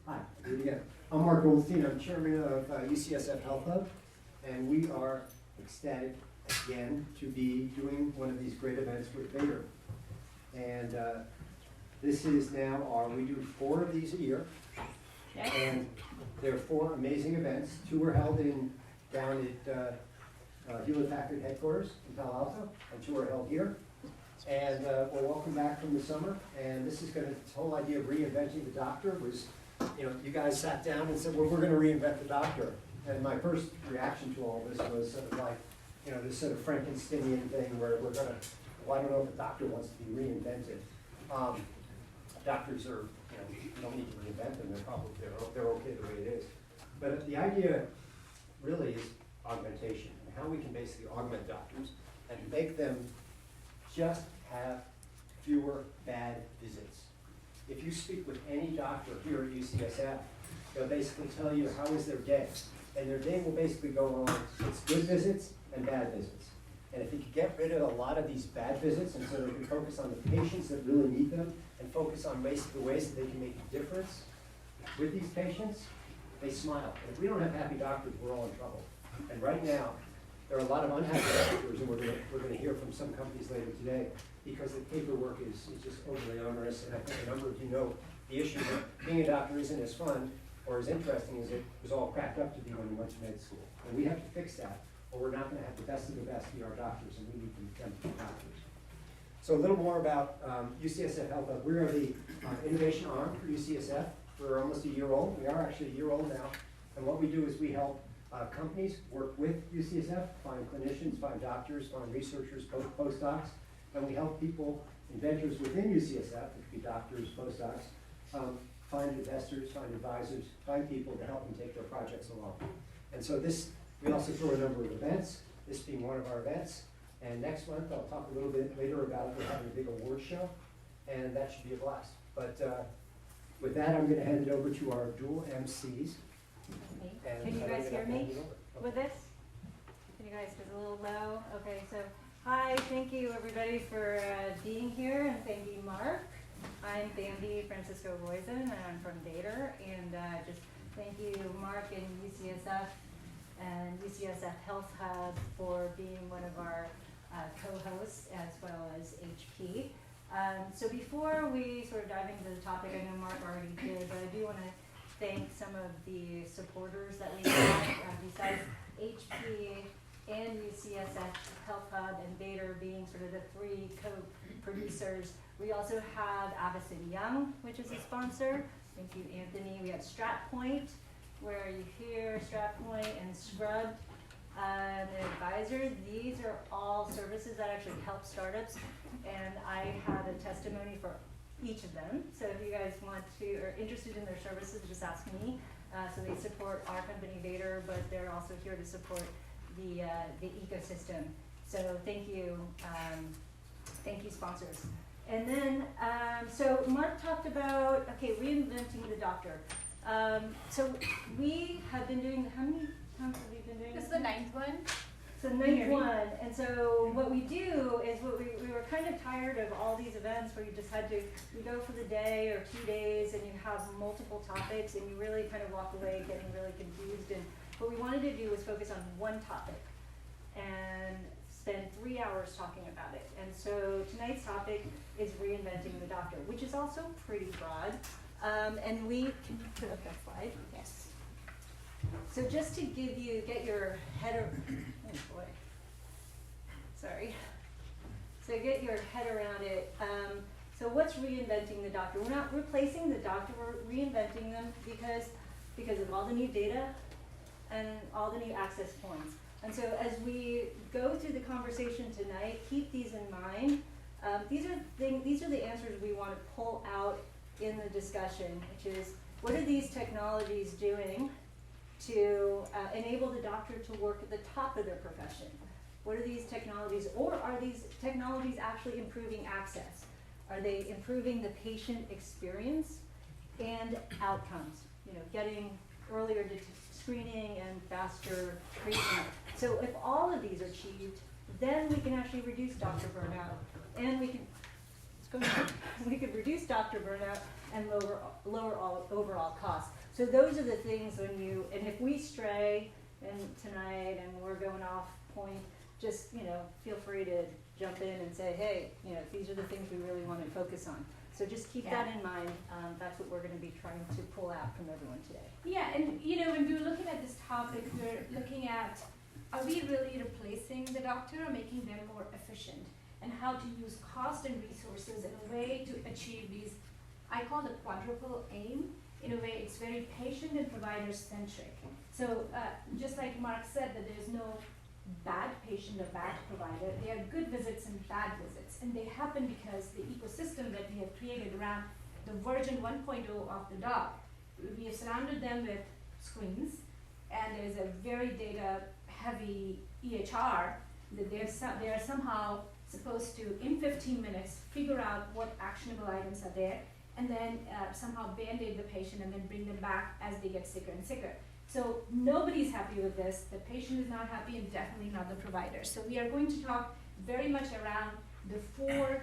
Hi, do it again. I'm Mark Goldstein. I'm chairman of UCSF Health Hub, and we are ecstatic again to be doing one of these great events with Vator. And this is now we do 4 of these a year, and there are 4 amazing events. 2 were held down at Hewlett-Packard headquarters in Palo Alto, and 2 are held here. And we're welcome back from the summer, and this whole idea of reinventing the doctor was, you guys sat down and said, well, we're going to reinvent the doctor. And my first reaction to all this was sort of like, this sort of Frankensteinian thing where we're going to, well, I don't know if a doctor wants to be reinvented. Doctors are, you don't need to reinvent them. They're okay the way it is. But the idea really is augmentation, and how we can basically augment doctors and make them just have fewer bad visits. If you speak with any doctor here at UCSF, they'll basically tell you how is their day. And their day will basically go on, it's good visits and bad visits. And if you could get rid of a lot of these bad visits, and so they can focus on the patients that really need them, and focus on basically the ways that they can make a difference with these patients, they smile. And if we don't have happy doctors, we're all in trouble. And right now, there are a lot of unhappy doctors, and we're going to hear from some companies later today, because the paperwork is just overly onerous, and I think a number of you know the issue that being a doctor isn't as fun or as interesting as it was all cracked up to be when we went to med school. And we have to fix that, or we're not going to have the best of the best be our doctors, and we need them to be doctors. So a little more about UCSF Health Hub. We are the innovation arm for UCSF. We're almost a year old. We are actually a year old now. And what we do is we help companies work with UCSF, find clinicians, find doctors, find researchers, postdocs, and we help people, inventors within UCSF, it could be doctors, postdocs, find investors, find advisors, find people to help them take their projects along. And so we also throw a number of events, this being one of our events. And next month, I'll talk a little bit later about we're having a big award show, and that should be a blast. But with that, I'm going to hand it over to our dual MCs. Can you guys hear me with this? Can you guys, it's a little low? Okay, so hi, thank you everybody for being here, and thank you, Mark. I'm Bambi Francisco Roizen, and I'm from Vator, and just thank you, Mark and UCSF and UCSF Health Hub for being one of our co-hosts, as well as HP. So before we sort of dive into the topic, I know Mark already did, but I do want to thank some of the supporters that we have, besides HP and UCSF Health Hub and Vator being sort of the 3 co-producers. We also have Avison Young, which is a sponsor. Thank you, Anthony. We have StratPoint, where you hear StratPoint and Scrubbed, an advisor. These are all services that actually help startups, and I have a testimony for each of them. So if you guys are interested in their services, just ask me. So they support our company Vator, but they're also here to support the ecosystem. So thank you sponsors. And then, so Mark talked about, reinventing the doctor. So we have been doing, how many times have we been doing This is the 9th one. So 9th one, and so what we do is we were kind of tired of all these events where you just had to, you go for the day or 2 days and you have multiple topics and you really kind of walk away getting really confused. And what we wanted to do was focus on one topic and spend 3 hours talking about it. And so tonight's topic is reinventing the doctor, which is also pretty broad. And we can you put up that slide? Yes. So just to get your head get your head around it. So what's reinventing the doctor? We're not replacing the doctor, we're reinventing them because of all the new data and all the new access points. And so as we go through the conversation tonight, keep these in mind. These are the answers we want to pull out in the discussion, which is, what are these technologies doing to enable the doctor to work at the top of their profession? What are these technologies, or are these technologies actually improving access? Are they improving the patient experience and outcomes? Getting earlier screening and faster treatment. So if all of these are achieved, then we can actually reduce doctor burnout, and we can reduce doctor burnout and lower all overall costs. So those are the things when you, and if we stray tonight and we're going off point, just, feel free to jump in and say, hey, these are the things we really want to focus on. So just keep that in mind. That's what we're going to be trying to pull out from everyone today. Yeah, and when we were looking at this topic, we're looking at, are we really replacing the doctor or making them more efficient? And how to use cost and resources in a way to achieve these, I call it quadruple aim. In a way, it's very patient and provider-centric. So just like Mark said, that there's no bad patient or bad provider. There are good visits and bad visits. And they happen because the ecosystem that we have created around the version 1.0 of the doc, we have surrounded them with screens, and there's a very data-heavy EHR that they are somehow supposed to, in 15 minutes, figure out what actionable items are there, and then somehow band-aid the patient and then bring them back as they get sicker and sicker. So nobody's happy with this. The patient is not happy, and definitely not the provider. So we are going to talk very much around the 4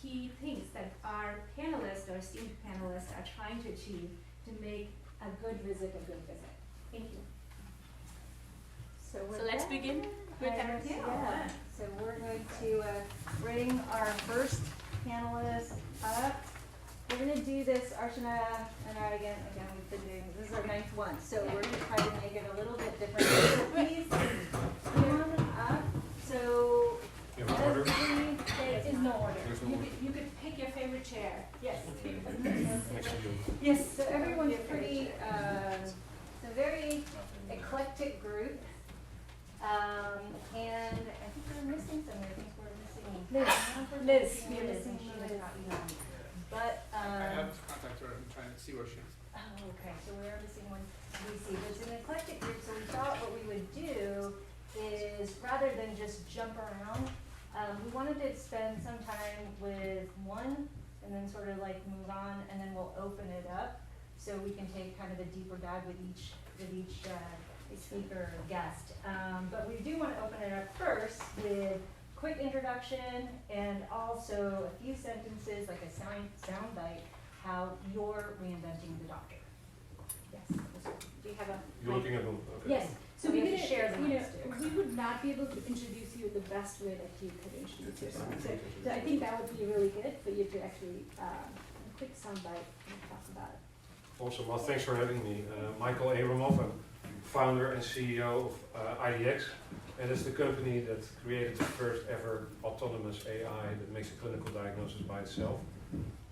key things that our panelists, our esteemed panelists, are trying to achieve to make a good visit a good visit. Thank you. So let's begin with our panel. Yeah. So we're going to bring our first panelist up. We're going to do this, Archana and I, again, we've been doing, this is our 9th one, so we're going to try to make it a little bit different. So please, come up. So, there is no order. You could pick your favorite chair. Yes. Yes, so everyone's pretty, it's a very eclectic group. And I think we're missing something. I think we're missing Liz. We're missing Liz. But, I have contact her. I'm trying to see where she is. oh, okay, so we are missing one VC. But it's an eclectic group, so we thought what we would do is, rather than just jump around, we wanted to spend some time with one and then sort of like move on, and then we'll open it up so we can take kind of a deeper dive with each speaker or guest. But we do want to open it up first with quick introduction and also a few sentences, like a sound bite, how you're reinventing the doctor. Yes. Do you have a? You're looking at them. Okay. Yes. So We we have to share the mics too. we would not be able to introduce you the best way that you could introduce yourself. So I think that would be really good for you to actually a quick soundbite and talk about it. Awesome. Well, thanks for having me. Michael Abramoff, I'm founder and CEO of IDX, and it's the company that created the first ever autonomous AI that makes a clinical diagnosis by itself.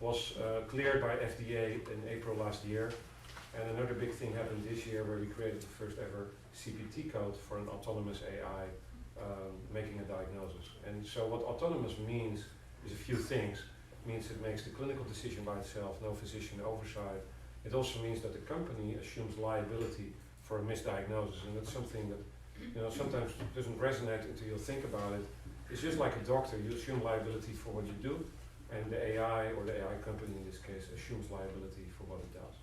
Was cleared by FDA in April last year, and another big thing happened this year where we created the first ever CPT code for an autonomous AI making a diagnosis. And so what autonomous means is a few things. It means it makes the clinical decision by itself, no physician oversight. It also means that the company assumes liability for a misdiagnosis, and that's something that sometimes doesn't resonate until you think about it. It's just like a doctor, you assume liability for what you do, and the AI, or the AI company in this case, assumes liability for what it does.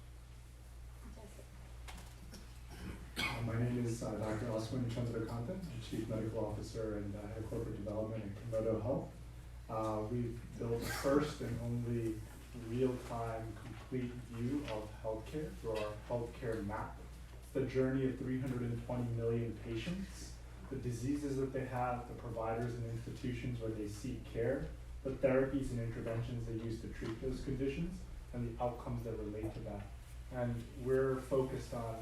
My name is Dr. Aswin Chandrakantan, Chief Medical Officer and Head of Corporate Development at Komodo Health. We've built the first and only real-time complete view of healthcare through our healthcare map. It's the journey of 320 million patients, the diseases that they have, the providers and institutions where they seek care, the therapies and interventions they use to treat those conditions, and the outcomes that relate to that. And we're focused on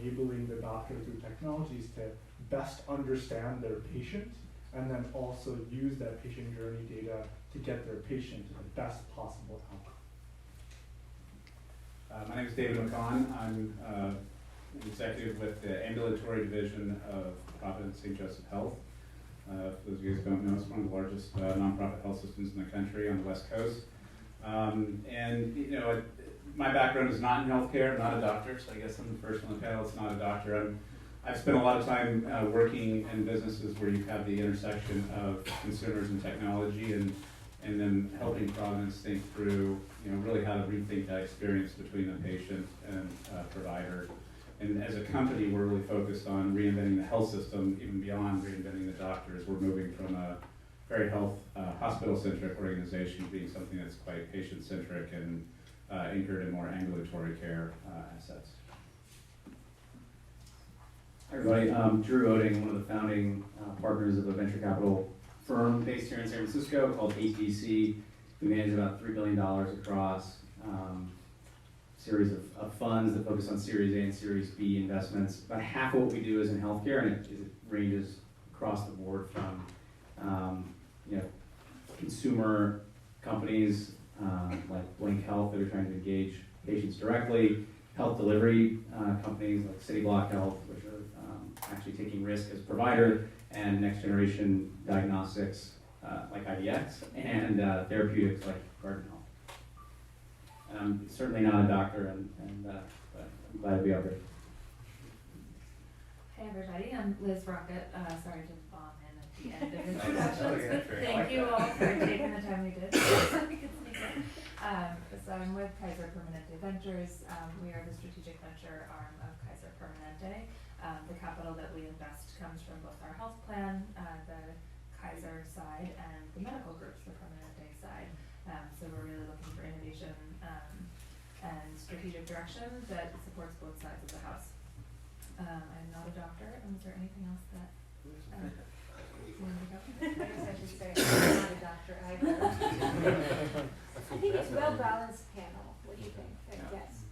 enabling the doctor through technologies to best understand their patient, and then also use that patient journey data to get their patient to the best possible outcome. My name is David McAughan. I'm an executive with the ambulatory division of Providence Express Care. For those of you who don't know, it's one of the largest nonprofit health systems in the country on the West Coast. My background is not in healthcare, not a doctor, so I guess I'm the first on the panel that's not a doctor. I've spent a lot of time working in businesses where you have the intersection of consumers and technology, and then helping Providence think through, really how to rethink that experience between the patient and provider. And as a company, we're really focused on reinventing the health system, even beyond reinventing the doctors. We're moving from a very hospital-centric organization being something that's quite patient-centric and anchored in more ambulatory care assets. Hi everybody, I'm Drew Oetting, one of the founding partners of a venture capital firm based here in San Francisco called ATC. We manage about $3 billion across series of funds that focus on Series A and Series B investments. About half of what we do is in healthcare, and it ranges across the board from consumer companies like Blink Health that are trying to engage patients directly, health delivery companies like City Block Health, which are actually taking risk as provider, and next generation diagnostics like IDX, and therapeutics like Garden Health. And I'm certainly not a doctor, but I'm glad to be out there. Hey everybody, I'm Liz Rockett. Sorry to bomb in at the end of introductions, but thank you all for taking the time we did. So we could sneak in. So I'm with Kaiser Permanente Ventures. We are the strategic venture arm of Kaiser Permanente. The capital that we invest comes from both our health plan, the Kaiser side, and the medical groups, the Permanente side. So we're really looking for innovation and strategic direction that supports both sides of the house. I'm not a doctor, and is there anything else that you want to go? I guess I should say I'm not a doctor either. I think it's well-balanced panel. What do you think? Yes.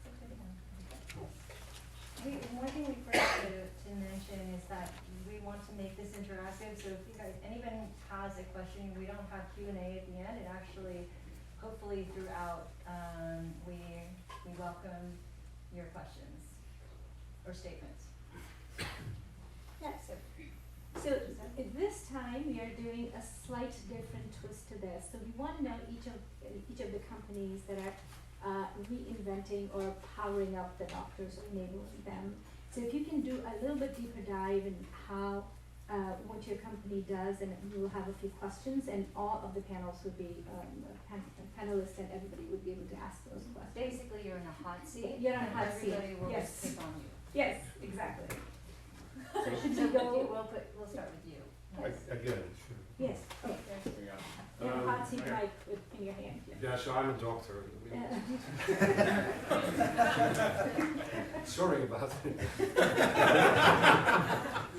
One thing we forgot to mention is that we want to make this interactive, so if you guys, anyone has a question, we don't have Q&A at the end. It actually, hopefully throughout, we welcome your questions or statements. Yes. So at this time, we are doing a slight different twist to this. So we want to know each of the companies that are reinventing or powering up the doctors or enabling them. So if you can do a little bit deeper dive in how what your company does, and we will have a few questions, and all of the panels would be panelists, and everybody would be able to ask those questions. Basically, you're in a hot seat. You're in a hot seat. Everybody will Yes. just pick on you. Yes, exactly. So should so we go? we'll start with you. Again, sure. Yes. Okay. There you go. You have a hot seat mic in your hand. Yeah, so I'm a doctor. Sorry about it.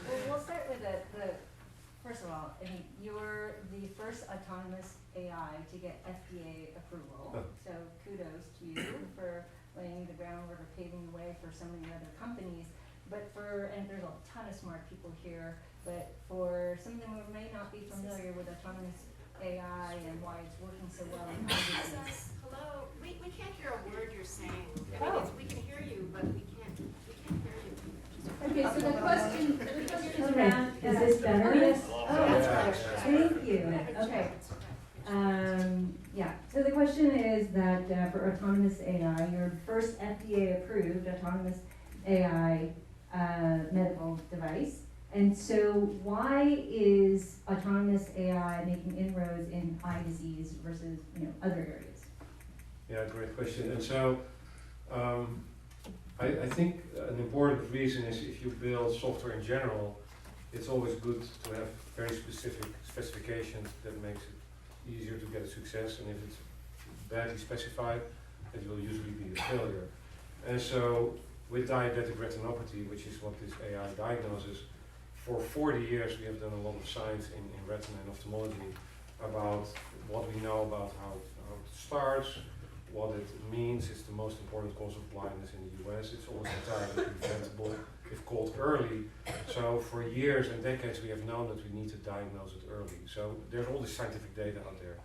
Well, we'll start with the first of all, I mean, you're the first autonomous AI to get FDA approval. So kudos to you for laying the groundwork or paving the way for so many other companies. But and there's a ton of smart people here, but for some of them who may not be familiar with autonomous AI and why it's working so well in our business. Hello, we can't hear a word you're saying. I mean, we can hear you, but we can't hear you. Okay, so the question is Okay, around. is this better? Oh, yes. Oh, that's better. Thank you. Okay. Yeah, so the question is that for autonomous AI, your first FDA-approved autonomous AI medical device. And so why is autonomous AI making inroads in eye disease versus other areas? Yeah, great question. And so I think an important reason is if you build software in general, it's always good to have very specific specifications that makes it easier to get a success. And if it's badly specified, it will usually be a failure. And so with diabetic retinopathy, which is what this AI diagnoses, for 40 years we have done a lot of science in retina and ophthalmology about what we know about how it starts, what it means. It's the most important cause of blindness in the US. It's almost entirely preventable if caught early. So for years and decades we have known that we need to diagnose it early. So there's all this scientific data out there.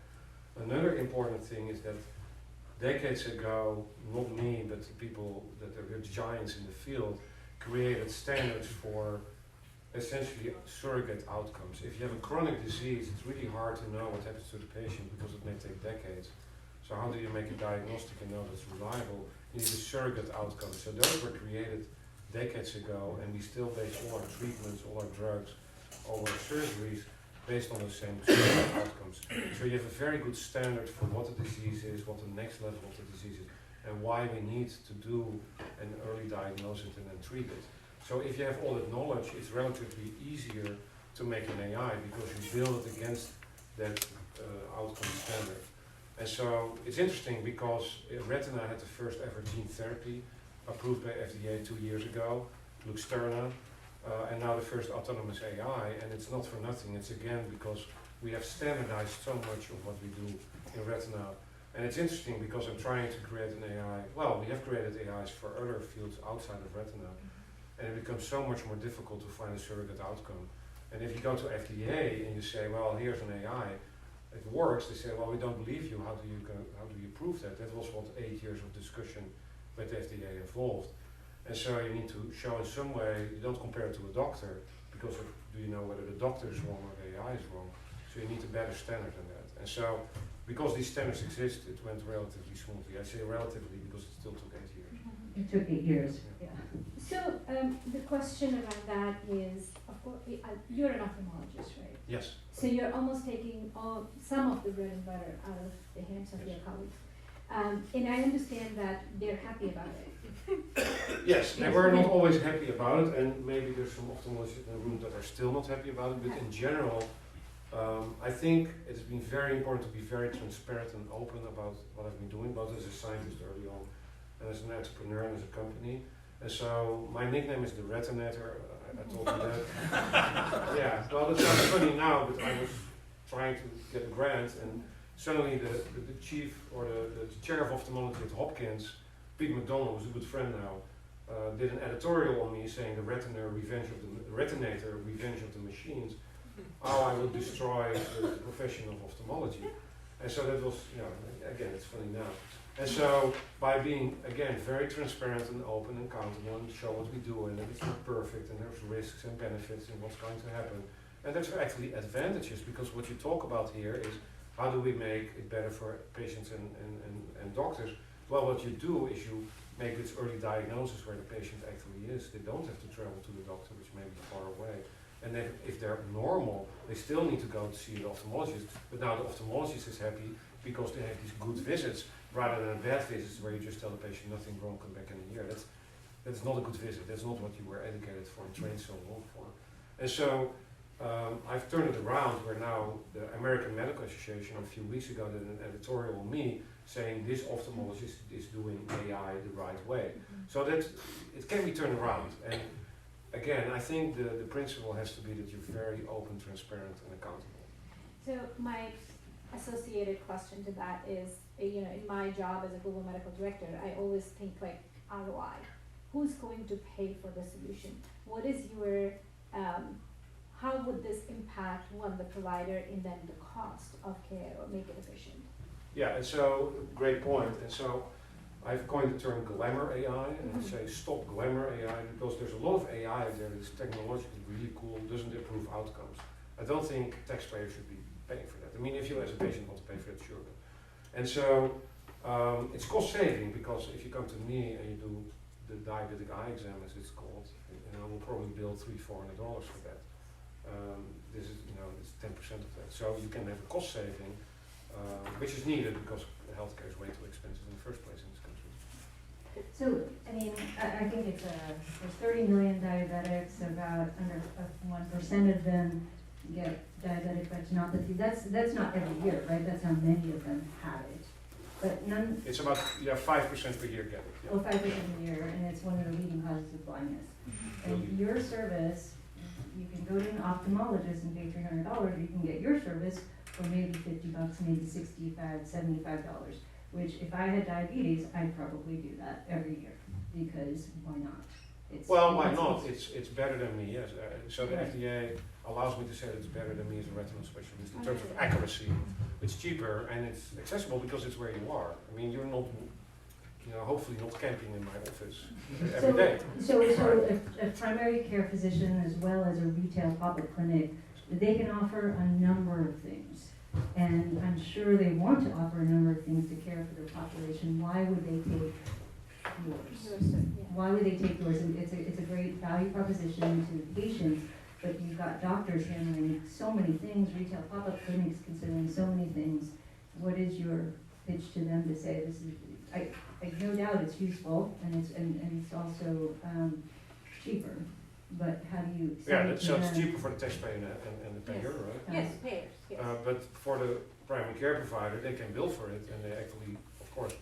Another important thing is that decades ago, not me, but the people that are giants in the field, created standards for essentially surrogate outcomes. If you have a chronic disease, it's really hard to know what happens to the patient because it may take decades. So how do you make a diagnostic and know that's reliable? You need a surrogate outcome. So those were created decades ago, and we still base all our treatments, all our drugs, all our surgeries based on the same surrogate outcomes. So you have a very good standard for what the disease is, what the next level of the disease is, and why we need to do an early diagnosis and then treat it. So if you have all that knowledge, it's relatively easier to make an AI because you build it against that outcome standard. And so it's interesting because retina had the first ever gene therapy approved by FDA 2 years ago, Luxturna, and now the first autonomous AI, and it's not for nothing. It's again because we have standardized so much of what we do in retina. And it's interesting because I'm trying to create an AI, well, we have created AIs for other fields outside of retina, and it becomes so much more difficult to find a surrogate outcome. And if you go to FDA and you say, well, here's an AI, it works, they say, well, we don't believe you, how do you prove that? That was what 8 years of discussion with the FDA involved. And so you need to show in some way, you don't compare it to a doctor, because do you know whether the doctor is wrong or the AI is wrong? So you need a better standard than that. And so, because these standards exist, it went relatively smoothly. I say relatively because it still took 8 years. It took 8 years. Yeah. So the question around that is, of course, you're an ophthalmologist, right? Yes. So you're almost taking some of the bread and butter out of the hands of your colleagues. And I understand that they're happy about it. Yes, they were not always happy about it, and maybe there's some ophthalmologists in the room that are still not happy about it, but in general, I think it's been very important to be very transparent and open about what I've been doing, both as a scientist early on and as an entrepreneur and as a company. And so my nickname is the Retinator. I told you that. Yeah, well, that sounds funny now, but I was trying to get a grant, and suddenly the chief or the chair of ophthalmology at Hopkins, Pete McDonald, who's a good friend now, did an editorial on me saying the Retinator, Revenge of the Machines. How I will destroy the profession of ophthalmology. And so that was, again, it's funny now. And so by being, again, very transparent and open and accountable and show what we do and that it's not perfect and there's risks and benefits and what's going to happen. And there's actually advantages, because what you talk about here is how do we make it better for patients and doctors? Well, what you do is you make this early diagnosis where the patient actually is. They don't have to travel to the doctor, which may be far away. And then if they're normal, they still need to go to see the ophthalmologist. But now the ophthalmologist is happy because they have these good visits rather than bad visits where you just tell the patient nothing wrong, come back in a year. That's not a good visit. That's not what you were educated for and trained so long for. And so I've turned it around where now the American Medical Association a few weeks ago did an editorial on me saying this ophthalmologist is doing AI the right way. So that it can be turned around. And again, I think the principle has to be that you're very open, transparent, and accountable. So my associated question to that is, in my job as a global medical director, I always think like ROI. Who's going to pay for the solution? What is your, how would this impact, one, the provider, and then the cost of care or make it efficient? Yeah, and so, great point. And so, I've coined the term glamour AI, and I say stop glamour AI, because there's a lot of AI out there that's technologically really cool, doesn't improve outcomes. I don't think taxpayers should be paying for that. I mean, if you as a patient want to pay for it, sure. And so, it's cost saving, because if you come to me and you do the diabetic eye exam, as it's called, I will probably bill $300-400 for that. This is, it's 10% of that. So you can have a cost saving, which is needed because healthcare is way too expensive in the first place in this country. So, I think it's there's 30 million diabetics, about under 1% of them get diabetic retinopathy. That's not every year, right? That's how many of them have it. But none. It's about 5% per year get it. Yeah. Well, 5% a year, and it's one of the leading causes of blindness. And your service, you can go to an ophthalmologist and pay $300. You can get your service for maybe $50, maybe $65, $75. Which, if I had diabetes, I'd probably do that every year, because why not? Why not? It's better than me, yes. So the FDA allows me to say that it's better than me as a retinal specialist in terms of accuracy. It's cheaper and it's accessible because it's where you are. I mean, you're not, hopefully not camping in my office every day. So a primary care physician as well as a retail pop-up clinic, they can offer a number of things. And I'm sure they want to offer a number of things to care for their population. Why would they take yours? Why would they take yours? And it's a great value proposition to patients, but you've got doctors handling so many things, retail pop-up clinics considering so many things. What is your pitch to them to say this is? I no doubt it's useful and it's also cheaper. but how do you Yeah, say that to sounds them? cheaper for the taxpayer and the payer, right? Yes, payers, yes. But for the primary care provider, they can bill for it, and they actually, of course,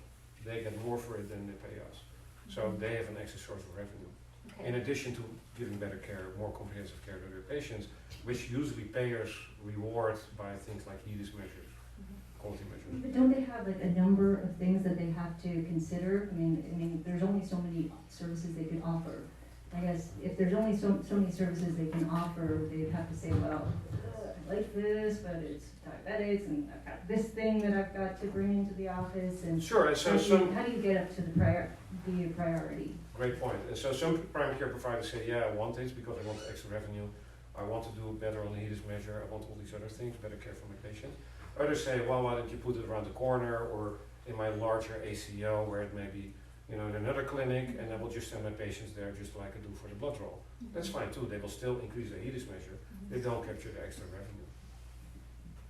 they get more for it than they pay us. So they have an extra source of revenue. In Okay. addition to giving better care, more comprehensive care to their patients, which usually payers reward by things like HEDIS measures, quality measures. But don't they have like a number of things that they have to consider? I mean, there's only so many services they can offer. I guess if there's only so many services they can offer, they'd have to say, well, I like this, but it's diabetics, and I've got this thing that I've got to bring into the office, and Sure, and so how do you get up to the be a priority? great point. And so some primary care providers say, yeah, I want this because I want extra revenue. I want to do better on the HEDIS measure. I want all these other things, better care for my patient. Others say, well, why don't you put it around the corner or in my larger ACO where it may be, in another clinic, and I will just send my patients there just like I do for the blood draw. That's fine too. They will still increase their HEDIS measure. They don't capture the extra revenue.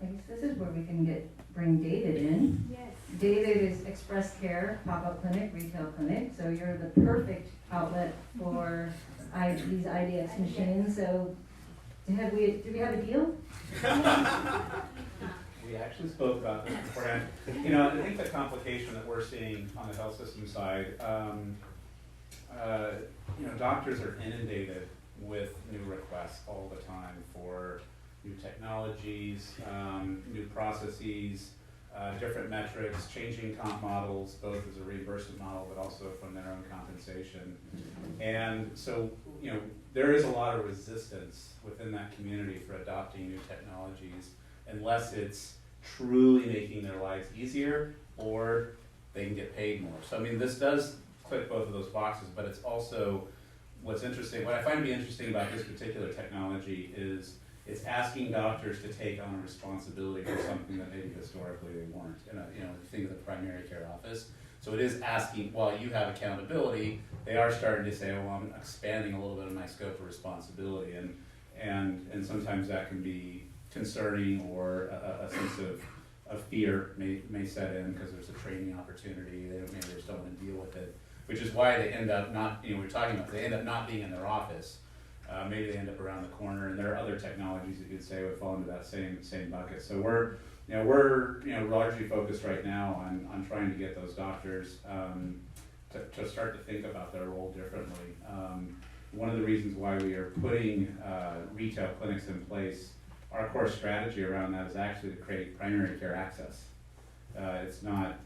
I guess this is where we can bring David in. Yes. David is Express Care, pop-up clinic, retail clinic, so you're the perfect outlet for these IDX machines. So do we have a deal? We actually spoke about this beforehand. I think the complication that we're seeing on the health system side, doctors are inundated with new requests all the time for new technologies, new processes, different metrics, changing comp models, both as a reimbursement model, but also from their own compensation. And so, there is a lot of resistance within that community for adopting new technologies, unless it's truly making their lives easier or they can get paid more. So, this does click both of those boxes, but it's also what's interesting. What I find to be interesting about this particular technology is it's asking doctors to take on a responsibility for something that maybe historically they weren't. If you think of the primary care office. So it is asking, while you have accountability, they are starting to say, well, I'm expanding a little bit of my scope of responsibility. And sometimes that can be concerning, or a sense of fear may set in because there's a training opportunity. Maybe they just don't want to deal with it, which is why they end up not, we're talking about, they end up not being in their office. Maybe they end up around the corner, and there are other technologies that you'd say would fall into that same bucket. So we're largely focused right now on trying to get those doctors to start to think about their role differently. One of the reasons why we are putting retail clinics in place, our core strategy around that is actually to create primary care access. It's not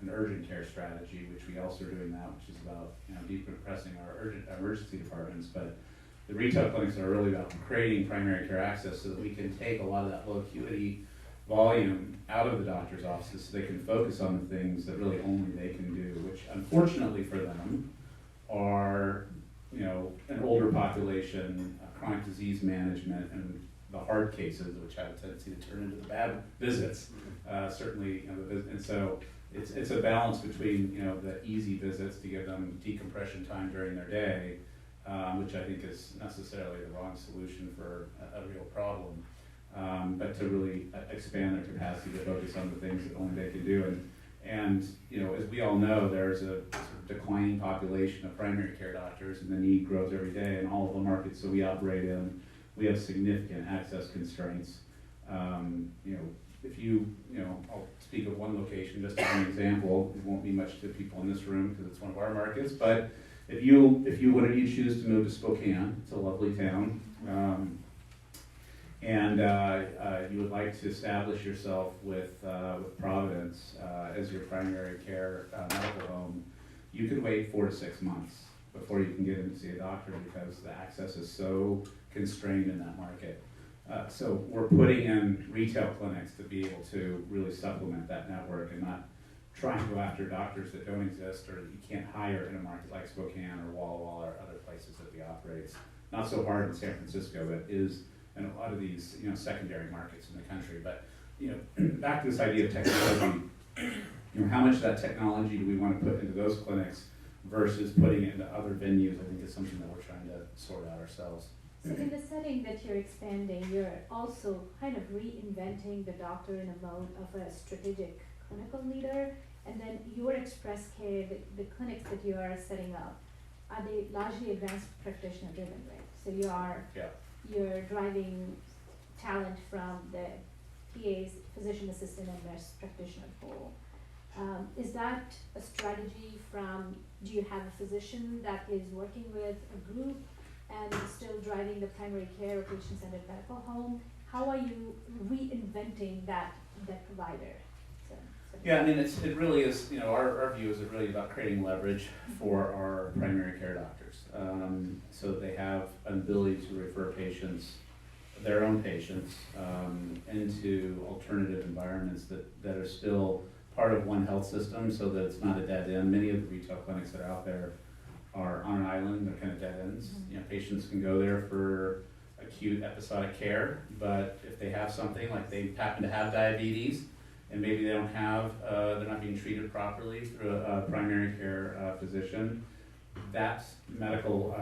an urgent care strategy, which we also are doing now, which is about decompressing our emergency departments, but the retail clinics are really about creating primary care access so that we can take a lot of that low acuity volume out of the doctor's offices so they can focus on the things that really only they can do, which unfortunately for them are, an older population, chronic disease management, and the hard cases, which have a tendency to turn into the bad visits. Certainly, and so it's a balance between, the easy visits to give them decompression time during their day, which I think is necessarily the wrong solution for a real problem. But to really expand their capacity to focus on the things that only they can do. And as we all know, there's a sort of declining population of primary care doctors, and the need grows every day in all of the markets that we operate in. We have significant access constraints. I'll speak of one location just as an example. It won't be much to people in this room because it's one of our markets, but if you choose to move to Spokane, it's a lovely town, and you would like to establish yourself with Providence as your primary care medical home, you could wait 4 to 6 months before you can get in to see a doctor because the access is so constrained in that market. So we're putting in retail clinics to be able to really supplement that network and not try and go after doctors that don't exist or that you can't hire in a market like Spokane or Walla Walla or other places that we operate. It's not so hard in San Francisco, but is in a lot of these secondary markets in the country. But back to this idea of technology, how much of that technology do we want to put into those clinics versus putting it into other venues, I think is something that we're trying to sort out ourselves. So in the setting that you're expanding, you're also kind of reinventing the doctor in a mode of a strategic clinical leader, and then your Express Care, the clinics that you are setting up, are they largely advanced practitioner driven, right? So Yeah. you're driving talent from the PAs, physician assistant and nurse practitioner pool. Is that a strategy do you have a physician that is working with a group and still driving the primary care or patient-centered medical home? How are you reinventing that provider? Yeah, I mean, it really is, our view is it really about creating leverage for our primary care doctors. So they have an ability to refer patients, their own patients, into alternative environments that are still part of one health system so that it's not a dead end. Many of the retail clinics that are out there are on an island, they're kind of dead ends. Patients can go there for acute episodic care, but if they have something, like they happen to have diabetes, and maybe they don't have, they're not being treated properly through a primary care physician, that medical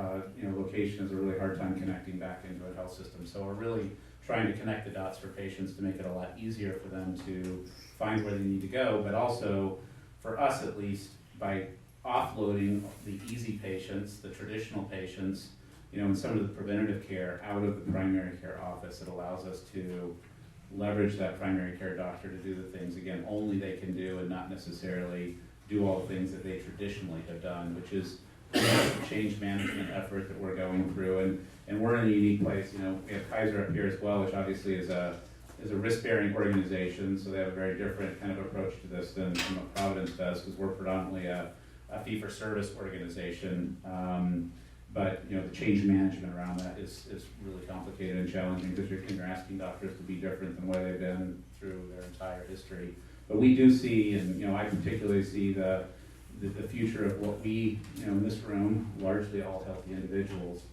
location has a really hard time connecting back into a health system. So we're really trying to connect the dots for patients to make it a lot easier for them to find where they need to go, but also, for us at least, by offloading the easy patients, the traditional patients, and some of the preventative care out of the primary care office, it allows us to leverage that primary care doctor to do the things, again, only they can do and not necessarily do all the things that they traditionally have done, which is a change management effort that we're going through. And we're in a unique place. We have Kaiser up here as well, which obviously is a risk-bearing organization, so they have a very different kind of approach to this than what Providence does, because we're predominantly a fee-for-service organization. But the change management around that is really complicated and challenging, because you're asking doctors to be different than where they've been through their entire history. But we do see, and I particularly see the future of what we, in this room, largely all healthy individuals,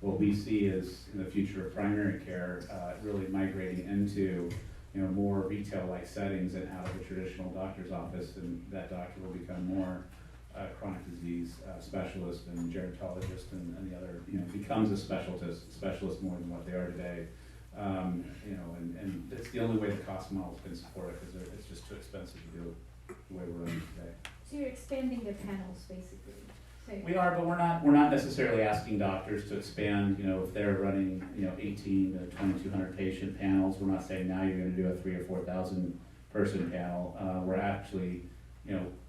what we see is in the future of primary care really migrating into more retail-like settings and out of a traditional doctor's office, and that doctor will become more chronic disease specialist and gerontologist and the other, becomes a specialist more than what they are today. And it's the only way the cost models can support it, because it's just too expensive to do it the way we're running today. So you're expanding the panels, basically. We are, but we're not necessarily asking doctors to expand. If they're running 18 to 2,200 patient panels, we're not saying now you're going to do a 3,000 or 4,000 person panel. We're actually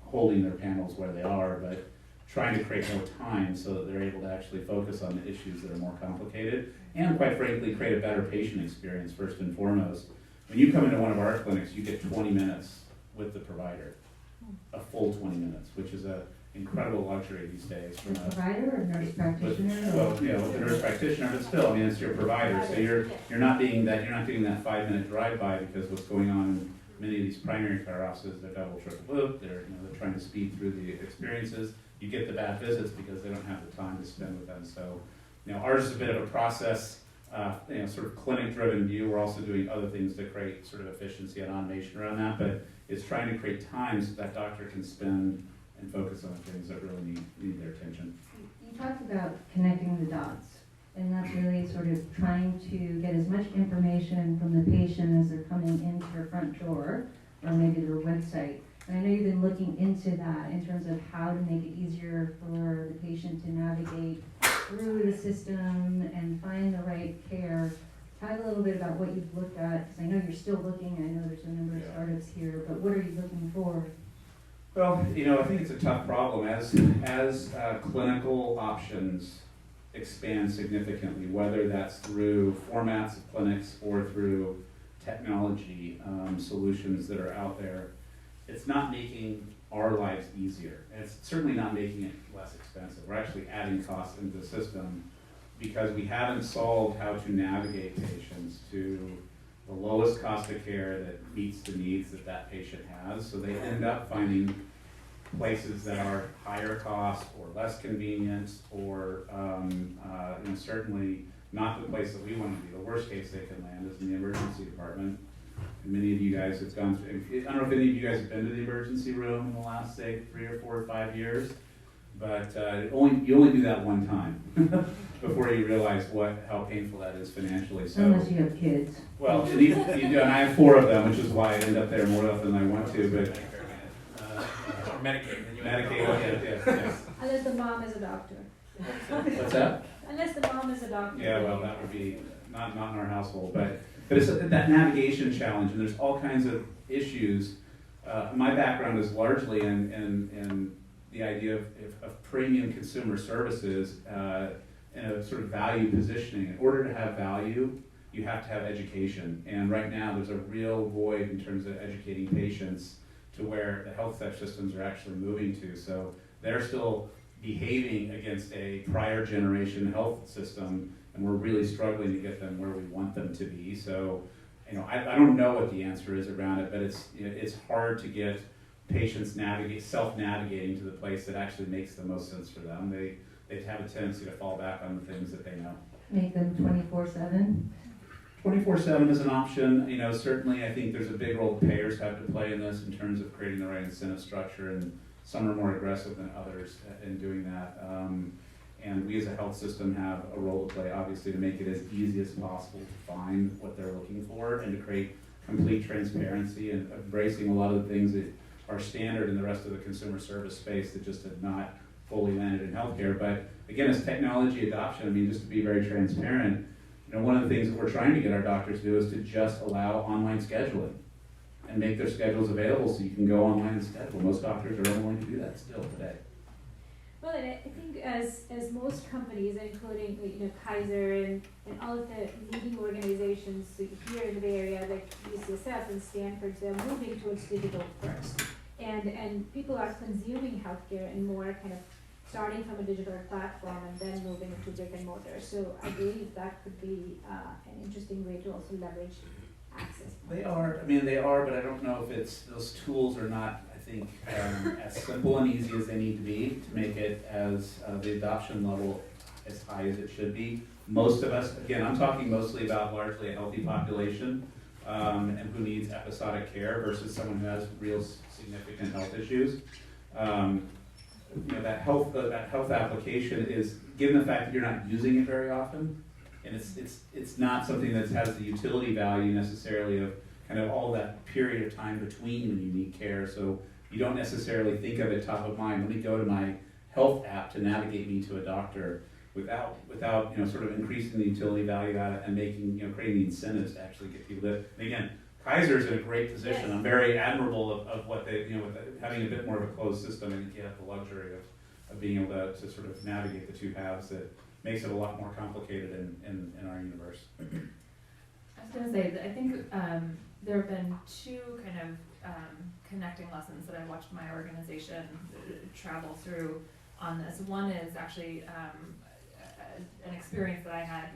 holding their panels where they are, but trying to create more time so that they're able to actually focus on the issues that are more complicated, and quite frankly create a better patient experience first and foremost. When you come into one of our clinics, you get 20 minutes with the provider, a full 20 minutes, which is an incredible luxury these days. From a provider or nurse practitioner? With a nurse practitioner, but still, it's your provider. So you're not doing that 5-minute drive-by, because what's going on in many of these primary care offices, they're double, triple loop. They're trying to speed through the experiences. You get the bad visits because they don't have the time to spend with them. So, ours is a bit of a process, sort of clinic-driven view. We're also doing other things to create sort of efficiency and automation around that, but it's trying to create time so that doctor can spend and focus on the things that really need their attention. You talked about connecting the dots, and that's really sort of trying to get as much information from the patient as they're coming into your front door, or maybe their website. And I know you've been looking into that in terms of how to make it easier for the patient to navigate through the system and find the right care. Talk a little bit about what you've looked at, because I know you're still looking. I know there's a number of startups here, but what are you looking for? Well, I think it's a tough problem as clinical options expand significantly, whether that's through formats of clinics or through technology solutions that are out there. It's not making our lives easier. And it's certainly not making it less expensive. We're actually adding costs into the system because we haven't solved how to navigate patients to the lowest cost of care that meets the needs that patient has. So they end up finding places that are higher cost or less convenient, or certainly not the place that we want to be. The worst case they can land is in the emergency department. And many of you guys have gone through, I don't know if any of you guys have been to the emergency room in the last, say, 3 or 4 or 5 years, but you only do that one time before you realize how painful that is financially. So, unless you have kids. Well, you do, and I have 4 of them, which is why I end up there more often than I want to. But Or Medicaid. Medicaid, yes. Unless the mom is a doctor. What's that? Unless the mom is a doctor. Yeah, well, that would be not in our household, but it's that navigation challenge, and there's all kinds of issues. My background is largely in the idea of premium consumer services and a sort of value positioning. In order to have value, you have to have education, and right now there's a real void in terms of educating patients to where the health systems are actually moving to. So they're still behaving against a prior generation health system, and we're really struggling to get them where we want them to be. So, I don't know what the answer is around it, but it's hard to get patients self-navigating to the place that actually makes the most sense for them. They have a tendency to fall back on the things that they know. Make them 24/7. 24/7 is an option. Certainly I think there's a big role payers have to play in this in terms of creating the right incentive structure, and some are more aggressive than others in doing that. And we as a health system have a role to play, obviously, to make it as easy as possible to find what they're looking for and to create complete transparency and embracing a lot of the things that are standard in the rest of the consumer service space that just have not fully landed in healthcare. But again, as technology adoption, just to be very transparent, one of the things that we're trying to get our doctors to do is to just allow online scheduling and make their schedules available so you can go online and schedule. Most doctors are unwilling to do that still today. Well, and I think as most companies, including Kaiser and all of the leading organizations here in the Bay Area, like UCSF and Stanford, they're moving towards digital first, and people are consuming healthcare and more kind of starting from a digital platform and then moving into brick and mortar. So I believe that could be an interesting way to also leverage access. They are, but I don't know if those tools are not, I think, as simple and easy as they need to be to make it as the adoption level as high as it should be. Most of us, again, I'm talking mostly about largely a healthy population and who needs episodic care versus someone who has real significant health issues. That health application is, given the fact that you're not using it very often, and it's not something that has the utility value necessarily of kind of all that period of time between when you need care. So you don't necessarily think of it top of mind. Let me go to my health app to navigate me to a doctor without sort of increasing the utility value out of it and making creating the incentives to actually get people to. And again, Kaiser's in a great position. Yes. I'm very admirable of what they with having a bit more of a closed system. I think you have the luxury of being able to sort of navigate the two halves that makes it a lot more complicated in our universe. I was going to say that I think there have been two kind of connecting lessons that I watched my organization travel through on this. One is actually an experience that I had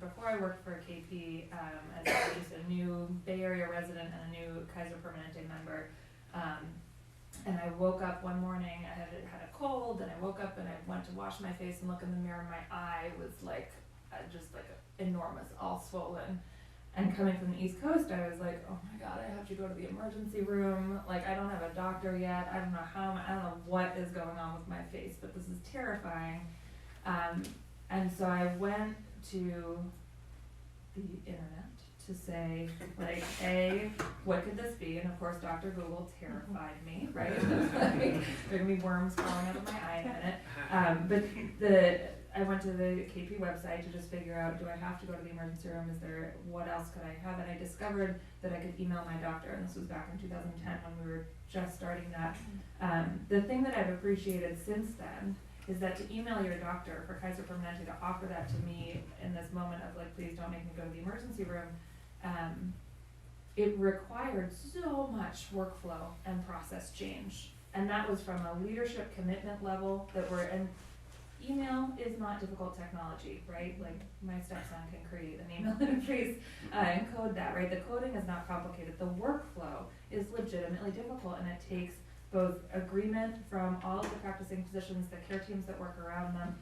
before I worked for KP as just a new Bay Area resident and a new Kaiser Permanente member. And I woke up one morning, I had a cold, and I woke up and I went to wash my face and look in the mirror, and my eye was just enormous, all swollen. And coming from the East Coast, I was like, oh my God, I have to go to the emergency room. I don't have a doctor yet. I don't know what is going on with my face, but this is terrifying. And so I went to the internet to say, what could this be? And of course, Dr. Google terrified me, right? There gonna be worms crawling out of my eye in a minute. But I went to the KP website to just figure out, do I have to go to the emergency room? What else could I have? And I discovered that I could email my doctor, and this was back in 2010 when we were just starting that. The thing that I've appreciated since then is that to email your doctor for Kaiser Permanente, to offer that to me in this moment of please don't make me go to the emergency room, it required so much workflow and process change. And that was from a leadership commitment level and email is not difficult technology, right? My stepson can create an email interface and code that, right? The coding is not complicated. The workflow is legitimately difficult, and it takes both agreement from all of the practicing physicians, the care teams that work around them,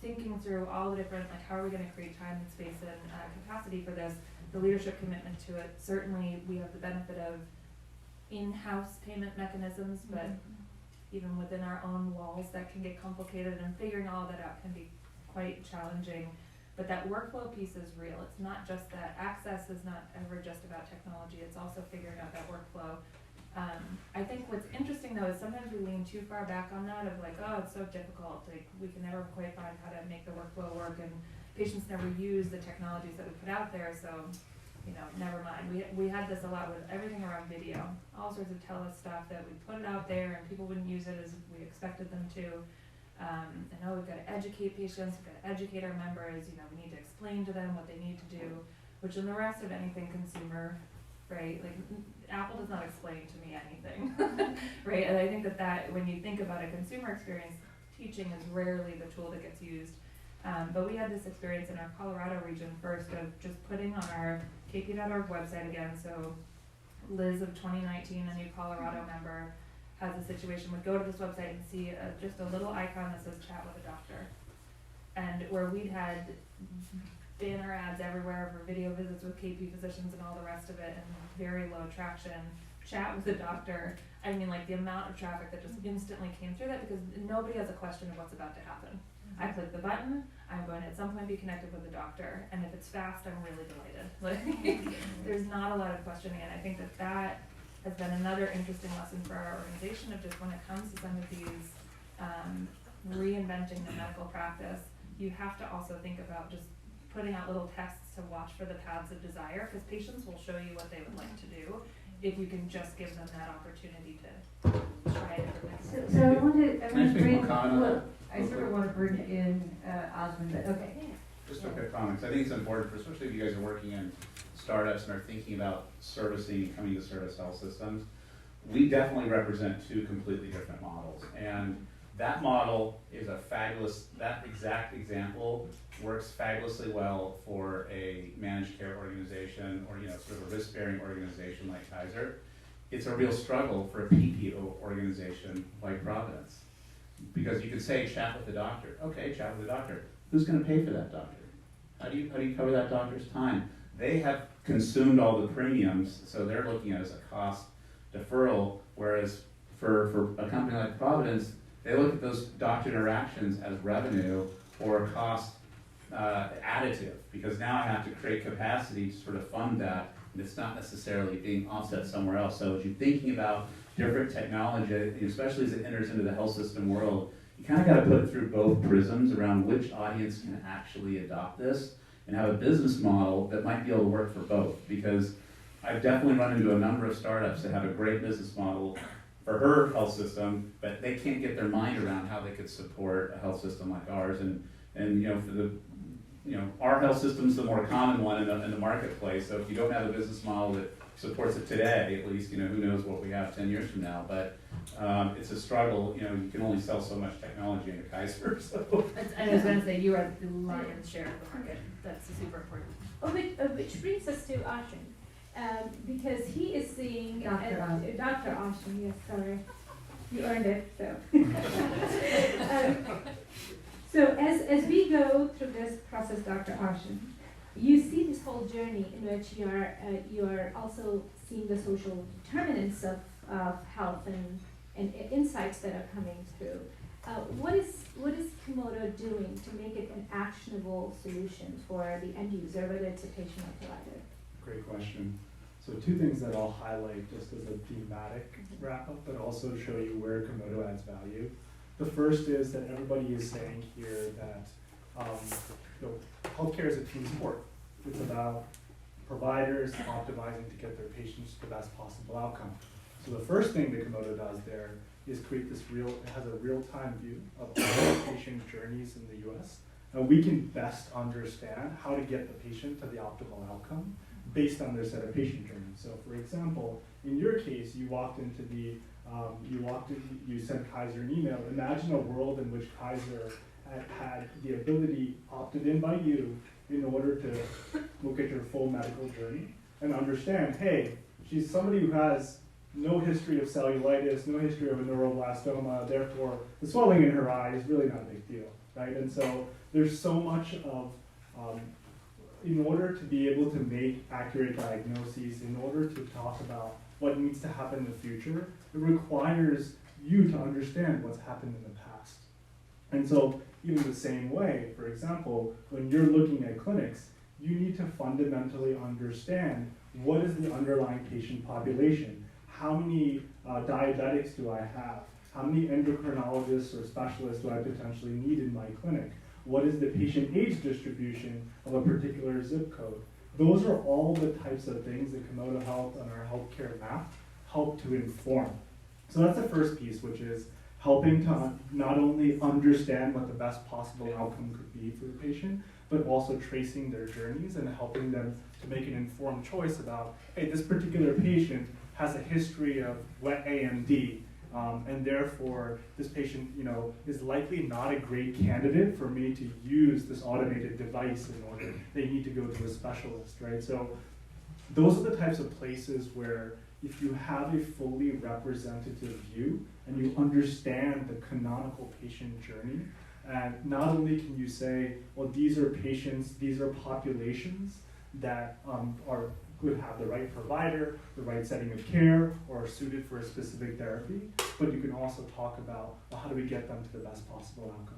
thinking through all the different, how are we going to create time and space and capacity for this, the leadership commitment to it. Certainly we have the benefit of in-house payment mechanisms, but even within our own walls that can get complicated, and figuring all that out can be quite challenging. But that workflow piece is real. It's not just that access is not ever just about technology, it's also figuring out that workflow. I think what's interesting though is sometimes we lean too far back on that of like, oh, it's so difficult, like we can never quite find how to make the workflow work, and patients never use the technologies that we put out there, so, you know, never mind. We had this a lot with everything around video, all sorts of tele stuff that we put it out there and people wouldn't use it as we expected them to. And oh, we've got to educate patients, we've got to educate our members, you know, we need to explain to them what they need to do, which in the rest of anything consumer, right, like Apple does not explain to me anything, right? And I think that when you think about a consumer experience, teaching is rarely the tool that gets used. But we had this experience in our Colorado region first of just putting on our kp.org website again. So Liz of 2019, a new Colorado member, has a situation would go to this website and see just a little icon that says chat with a doctor. And where we'd had banner ads everywhere for video visits with KP physicians and all the rest of it, and very low traction, chat with the doctor. I mean, like the amount of traffic that just instantly came through that, because nobody has a question of what's about to happen. I click the button, I'm going to at some point be connected with the doctor, and if it's fast, I'm really delighted. Like, there's not a lot of questioning, and I think that has been another interesting lesson for our organization of just when it comes to some of these reinventing the medical practice, you have to also think about just putting out little tests to watch for the paths of desire, because patients will show you what they would like to do if you can just give them that opportunity to try it. So I want to Can I just bring, make one comment on well, that? I sort of want to bring in Aswin, but okay. Just a quick comment, 'cause I think it's important, for especially if you guys are working in startups and are thinking about servicing and coming to service health systems. We definitely represent two completely different models, and that model is a fabulous, that exact example works fabulously well for a managed care organization or, you know, sort of a risk-bearing organization like Kaiser. It's a real struggle for a PPO organization like Providence. Because you could say chat with the doctor. Okay, chat with the doctor. Who's gonna pay for that doctor? How do you cover that doctor's time? They have consumed all the premiums, so they're looking at it as a cost deferral, whereas for a company like Providence, they look at those doctor interactions as revenue or a cost additive, because now I have to create capacity to sort of fund that, and it's not necessarily being offset somewhere else. So as you're thinking about different technology, especially as it enters into the health system world, you kind of got to put it through both prisms around which audience can actually adopt this and have a business model that might be able to work for both. Because I've definitely run into a number of startups that have a great business model for her health system, but they can't get their mind around how they could support a health system like ours. And you know, for the, you know, our health system's the more common one in the marketplace. So if you don't have a business model that supports it today, at least, you know, who knows what we have 10 years from now. But it's a struggle. You know, you can only sell so much technology into Kaiser. So. I was going to say, you are the lion's share of the market. That's super important. Which brings us to Aswin, because he is seeing Dr. Aswin. Dr. Aswin, yes, sorry, you earned it. So, so as we go through this process, Dr. Aswin, you see this whole journey in which you are also seeing the social determinants of health and insights that are coming through. What is Komodo doing to make it an actionable solution for the end user, whether it's a patient or provider? Great question. So two things that I'll highlight just as a thematic wrap up, but also show you where Komodo adds value. The first is that everybody is saying here that you know, healthcare is a team sport. It's about providers optimizing to get their patients the best possible outcome. So the first thing that Komodo does there is create this it has a real-time view of all patient journeys in the US. And we can best understand how to get the patient to the optimal outcome based on their set of patient journeys. So for example, in your case, you walked into you sent Kaiser an email. Imagine a world in which Kaiser had the ability opted in by you in order to look at your full medical journey and understand, hey, she's somebody who has no history of cellulitis, no history of a neuroblastoma, therefore the swelling in her eye is really not a big deal, right? And so there's so much of, in order to be able to make accurate diagnoses, in order to talk about what needs to happen in the future, it requires you to understand what's happened in the past. And so even the same way, for example, when you're looking at clinics, you need to fundamentally understand what is the underlying patient population. how many diabetics do I have? How many endocrinologists or specialists do I potentially need in my clinic? What is the patient age distribution of a particular zip code? Those are all the types of things that Komodo Health and our healthcare map help to inform. So that's the first piece, which is helping to not only understand what the best possible outcome could be for the patient, but also tracing their journeys and helping them to make an informed choice about, hey, this particular patient has a history of wet AMD, and therefore this patient, is likely not a great candidate for me to use this automated device in order. They need to go to a specialist, right? So those are the types of places where if you have a fully representative view and you understand the canonical patient journey, and not only can you say, well, these are patients, these are populations that could have the right provider, the right setting of care, or are suited for a specific therapy, but you can also talk about, well, how do we get them to the best possible outcome?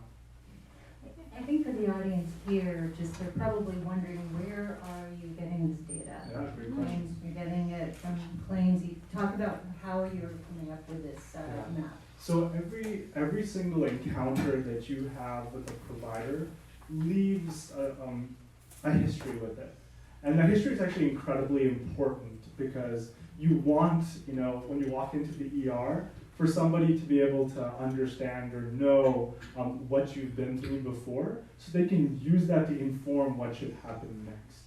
I think for the audience here, they're probably wondering, where are you getting this data? Yeah, great question. You're getting it from claims. You talk about how you're coming up with this map. So every single encounter that you have with a provider leaves a history with it. And that history is actually incredibly important because you want, when you walk into the ER, for somebody to be able to understand or know what you've been through before, so they can use that to inform what should happen next.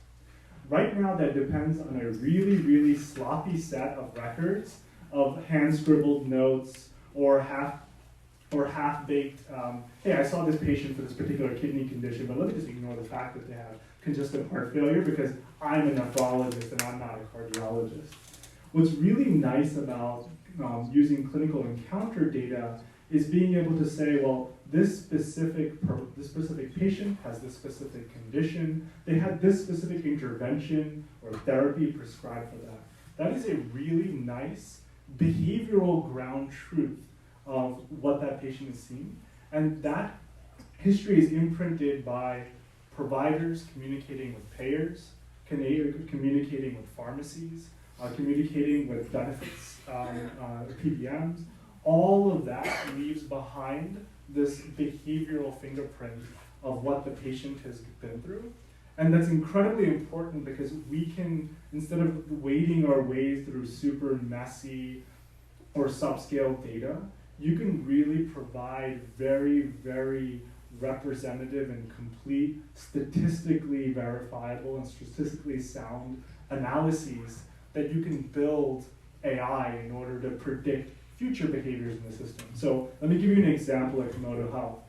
Right now, that depends on a really, really sloppy set of records of hand-scribbled notes or half-baked, hey, I saw this patient for this particular kidney condition, but let me just ignore the fact that they have congestive heart failure because I'm a nephrologist and I'm not a cardiologist. What's really nice about using clinical encounter data is being able to say, well, this specific patient has this specific condition, they had this specific intervention or therapy prescribed for that. That is a really nice behavioral ground truth of what that patient is seeing. And that history is imprinted by providers communicating with payers, communicating with pharmacies, communicating with benefits, PBMs. All of that leaves behind this behavioral fingerprint of what the patient has been through. And that's incredibly important because we can, instead of wading our way through super messy or subscale data, you can really provide very, very representative and complete, statistically verifiable and statistically sound analyses that you can build AI in order to predict future behaviors in the system. So let me give you an example at Komodo Health.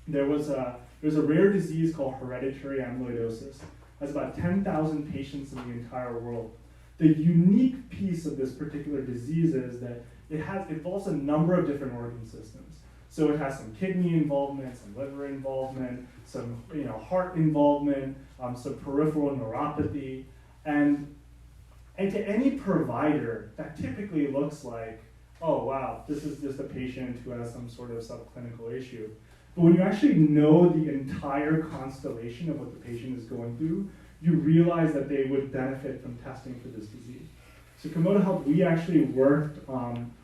There's a rare disease called hereditary amyloidosis. It has about 10,000 patients in the entire world. The unique piece of this particular disease is that it involves a number of different organ systems. So it has some kidney involvement, some liver involvement, some heart involvement, some peripheral neuropathy, and to any provider, that typically looks like, oh wow, this is just a patient who has some sort of subclinical issue. But when you actually know the entire constellation of what the patient is going through, you realize that they would benefit from testing for this disease. So Komodo Health, we actually worked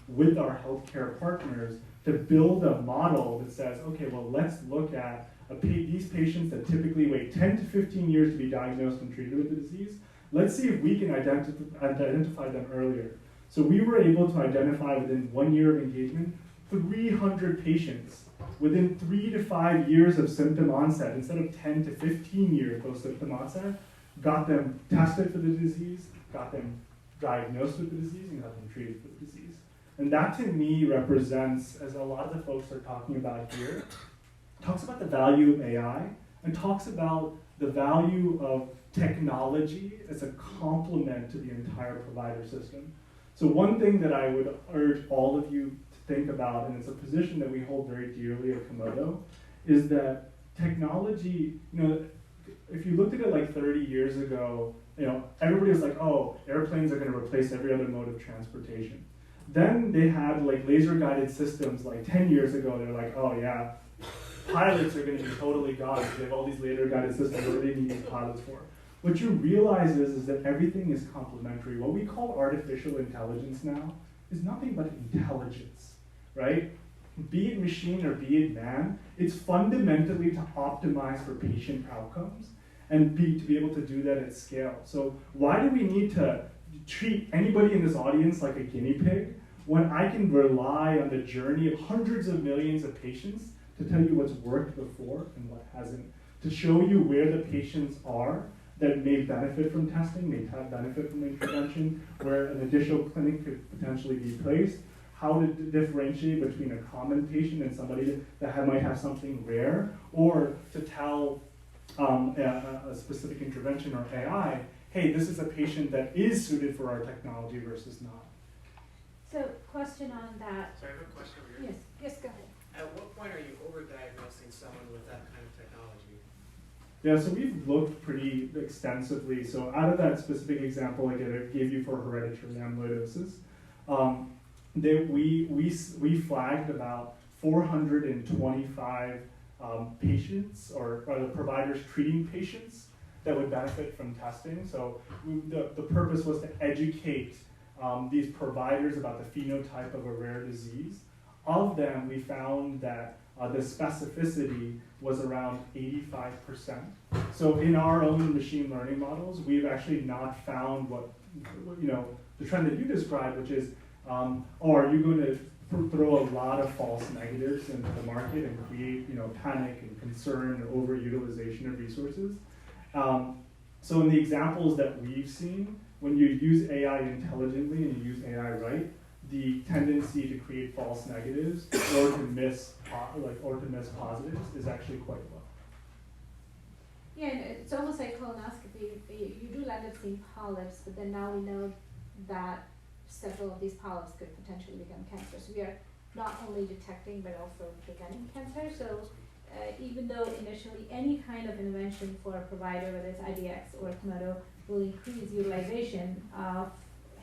with our healthcare partners to build a model that says, okay, well, let's look at these patients that typically wait 10 to 15 years to be diagnosed and treated with the disease. Let's see if we can identify them earlier. So we were able to identify within 1 year of engagement 300 patients within 3 to 5 years of symptom onset, instead of 10 to 15 years post-symptom onset, got them tested for the disease, got them diagnosed with the disease, and got them treated for the disease. And that to me represents, as a lot of the folks are talking about here, talks about the value of AI and talks about the value of technology as a complement to the entire provider system. So one thing that I would urge all of you to think about, and it's a position that we hold very dearly at Komodo, is that technology, if you looked at it like 30 years ago, everybody was like, oh, airplanes are going to replace every other mode of transportation. Then they had like laser guided systems like 10 years ago, they're like, oh yeah, pilots are going to be totally gone. They have all these laser guided systems, what do they need these pilots for? What you realize is that everything is complementary. What we call artificial intelligence now is nothing but intelligence, right? Be it machine or be it man, it's fundamentally to optimize for patient outcomes and to be able to do that at scale. So why do we need to treat anybody in this audience like a guinea pig when I can rely on the journey of hundreds of millions of patients to tell you what's worked before and what hasn't, to show you where the patients are that may benefit from testing, may benefit from intervention, where an additional clinic could potentially be placed, how to differentiate between a common patient and somebody that might have something rare, or to tell a specific intervention or AI, hey, this is a patient that is suited for our technology versus not. So, question on that. So I have a question over here. Yes, go ahead. At what point are you overdiagnosing someone with that kind of technology? Yeah, so we've looked pretty extensively. So out of that specific example I gave you for hereditary amyloidosis, we flagged about 425 patients or the providers treating patients that would benefit from testing. So the purpose was to educate these providers about the phenotype of a rare disease. Of them, we found that the specificity was around 85%. So in our own machine learning models, we've actually not found what, the trend that you described, which is, are you going to throw a lot of false negatives into the market and create, panic and concern or overutilization of resources? So in the examples that we've seen, when you use AI intelligently and you use AI right, the tendency to create false negatives or to miss positives is actually quite low. Yeah, and it's almost like colonoscopy. You do end up seeing polyps, but then now we know that several of these polyps could potentially become cancer. So we are not only detecting but also preventing cancer. So even though initially any kind of intervention for a provider, whether it's IDX or Komodo, will increase utilization of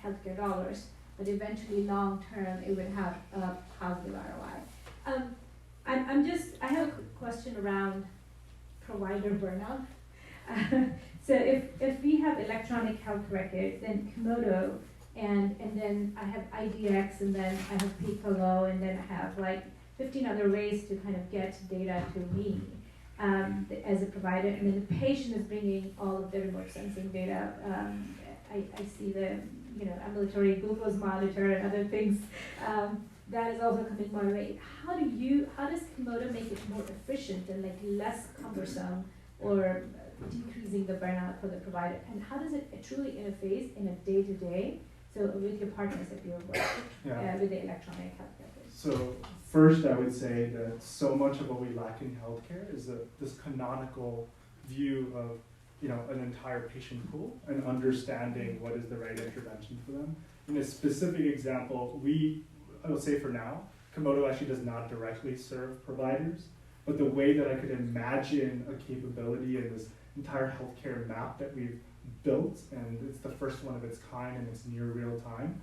healthcare dollars, but eventually long term it would have a positive ROI. I have a question around provider burnout. So if we have electronic health records, then Komodo, and then I have IDX, and then I have Piccolo, and then I have like 15 other ways to kind of get data to me as a provider, and then the patient is bringing all of the remote sensing data. I see the ambulatory glucose monitor and other things that is also coming my way. How does Komodo make it more efficient and like less cumbersome or decreasing the burnout for the provider? And how does it truly interface in a day-to-day? So with your partners that you work with the electronic health records. So first, I would say that so much of what we lack in healthcare is this canonical view of an entire patient pool and understanding what is the right intervention for them. In a specific example, I will say for now, Komodo actually does not directly serve providers, but the way that I could imagine a capability in this entire healthcare map that we've built, and it's the first one of its kind and it's near real time,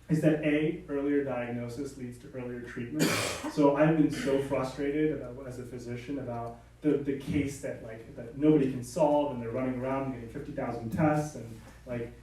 is that earlier diagnosis leads to earlier treatment. So I've been so frustrated as a physician about the case that nobody can solve, and they're running around getting 50,000 tests, and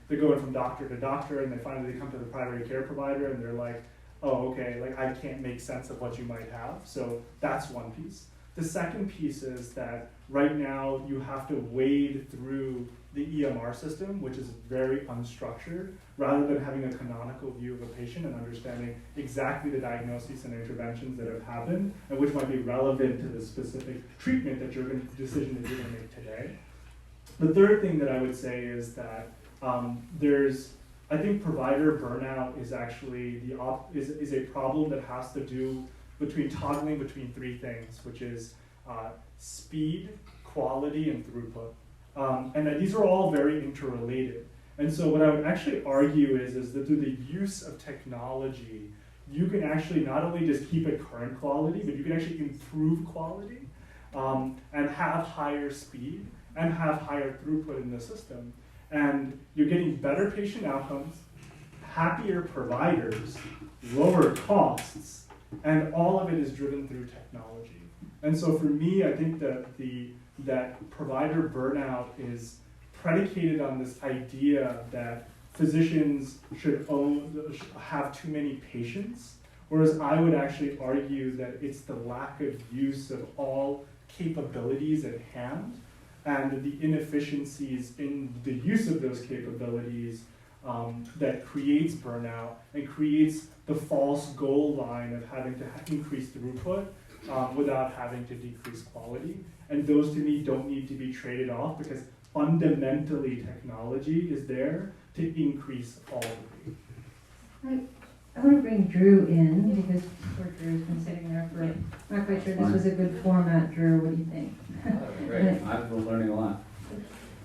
they're going from doctor to doctor, and they finally come to the primary care provider, and they're like, oh, okay, I can't make sense of what you might have. So that's one piece. The second piece is that right now you have to wade through the EMR system, which is very unstructured, rather than having a canonical view of a patient and understanding exactly the diagnoses and interventions that have happened and which might be relevant to the specific treatment decision that you're going to make today. The third thing that I would say is that I think provider burnout is actually is a problem that has to do toggling between three things, which is speed, quality, and throughput. And that these are all very interrelated. And so what I would actually argue is that through the use of technology, you can actually not only just keep at current quality, but you can actually improve quality and have higher speed and have higher throughput in the system. And you're getting better patient outcomes, happier providers, lower costs, and all of it is driven through technology. And so for me, I think that provider burnout is predicated on this idea that physicians should have too many patients, whereas I would actually argue that it's the lack of use of all capabilities at hand and the inefficiencies in the use of those capabilities that creates burnout and creates the false goal line of having to increase throughput without having to decrease quality. And those to me don't need to be traded off because fundamentally technology is there to increase quality. I want to bring Drew in because poor Drew's been sitting there for, I'm not quite sure this was a good format. Drew, what do you think? Great, I've been learning a lot.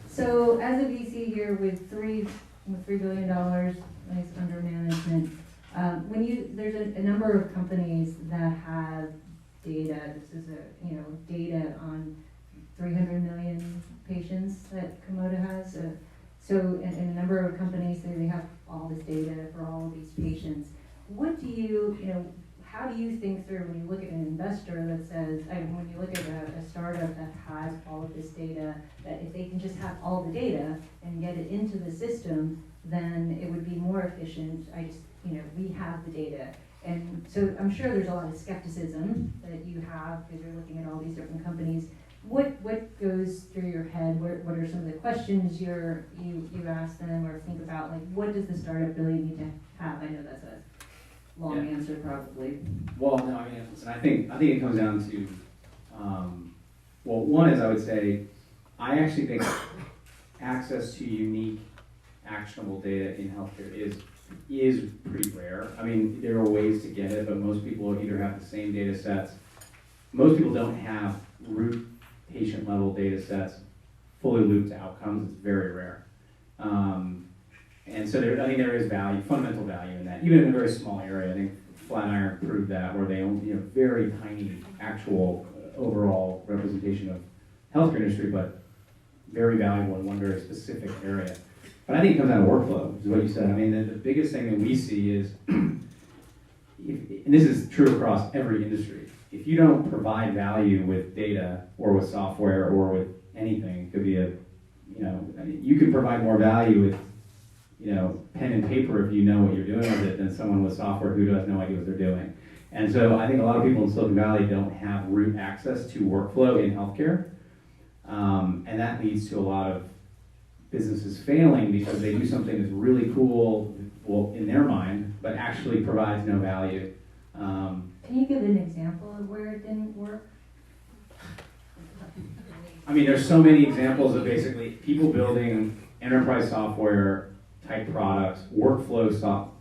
So as a VC here with $3 billion under management, there's a number of companies that have data. This is data on 300 million patients that Komodo has. So in a number of companies, they have all this data for all of these patients. What do how do you think through when you look at an investor that says, when you look at a startup that has all of this data, that if they can just have all the data and get it into the system, then it would be more efficient. We have the data. And so I'm sure there's a lot of skepticism that you have because you're looking at all these different companies. What goes through your head? What are some of the questions you ask them or think about? Like, what does the startup really need to have? I know that's a long answer, probably. Well, no, listen, I think it comes down to, one is I would say, I actually think access to unique, actionable data in healthcare is pretty rare. I mean, there are ways to get it, but most people either have the same data sets. Most people don't have root patient level data sets, fully looped outcomes. It's very rare. And so I think there is value, fundamental value in that. Even in a very small area, I think Flatiron proved that, where they own very tiny actual overall representation of healthcare industry, but very valuable in one very specific area. But I think it comes down to workflow, is what you said. I mean, the biggest thing that we see is, and this is true across every industry, if you don't provide value with data or with software or with anything, it could be you can provide more value with, pen and paper if you know what you're doing with it than someone with software who has no idea what they're doing. And so I think a lot of people in Silicon Valley don't have root access to workflow in healthcare. And that leads to a lot of businesses failing because they do something that's really cool, in their mind, but actually provides no value. Can you give an example of where it didn't work? I mean, there's so many examples of basically people building enterprise software type products,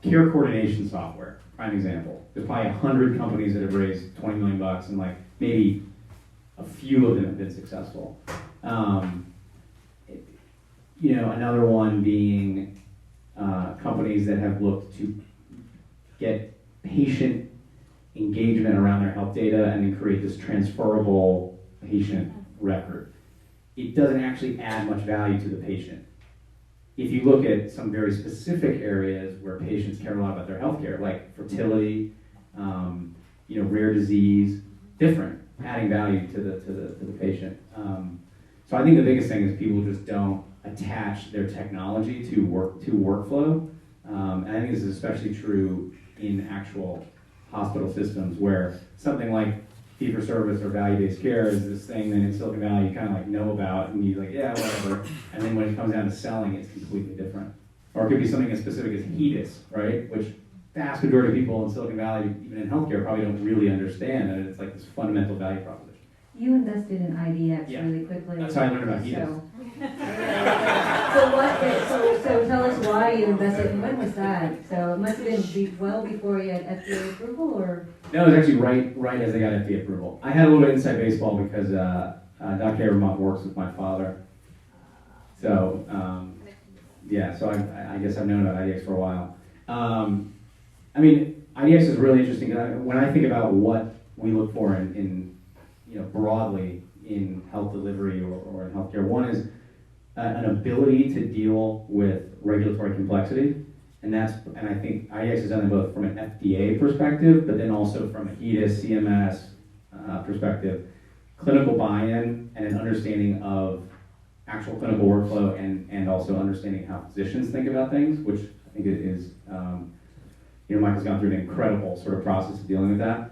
care coordination software, prime example. There's probably 100 companies that have raised $20 million and maybe a few of them have been successful. Another one being companies that have looked to get patient engagement around their health data and then create this transferable patient record. It doesn't actually add much value to the patient. If you look at some very specific areas where patients care a lot about their healthcare, like fertility, rare disease, different, adding value to the patient. So I think the biggest thing is people just don't attach their technology to workflow, and I think this is especially true in actual hospital systems where something like fee-for-service or value-based care is this thing that in Silicon Valley you kind of know about and you're like, yeah, whatever. And then when it comes down to selling, it's completely different. Or it could be something as specific as HEDIS, right? Which vast majority of people in Silicon Valley, even in healthcare, probably don't really understand. And it's like this fundamental value proposition. You invested in IDX really quickly. That's how I learned about HEDIS. So tell us why you invested, and when was that? So it must have been well before you had FDA approval, or? No, it was actually right as they got FDA approval. I had a little bit of inside baseball because Dr. Abramoff works with my father. So, so I guess I've known about IDX for a while. IDX is really interesting. When I think about what we look for in broadly in health delivery or in healthcare, one is an ability to deal with regulatory complexity, and I think IDX has done it both from an FDA perspective, but then also from a HEDIS, CMS perspective, clinical buy-in and an understanding of actual clinical workflow and also understanding how physicians think about things, which I think it is, Michael's gone through an incredible sort of process of dealing with that.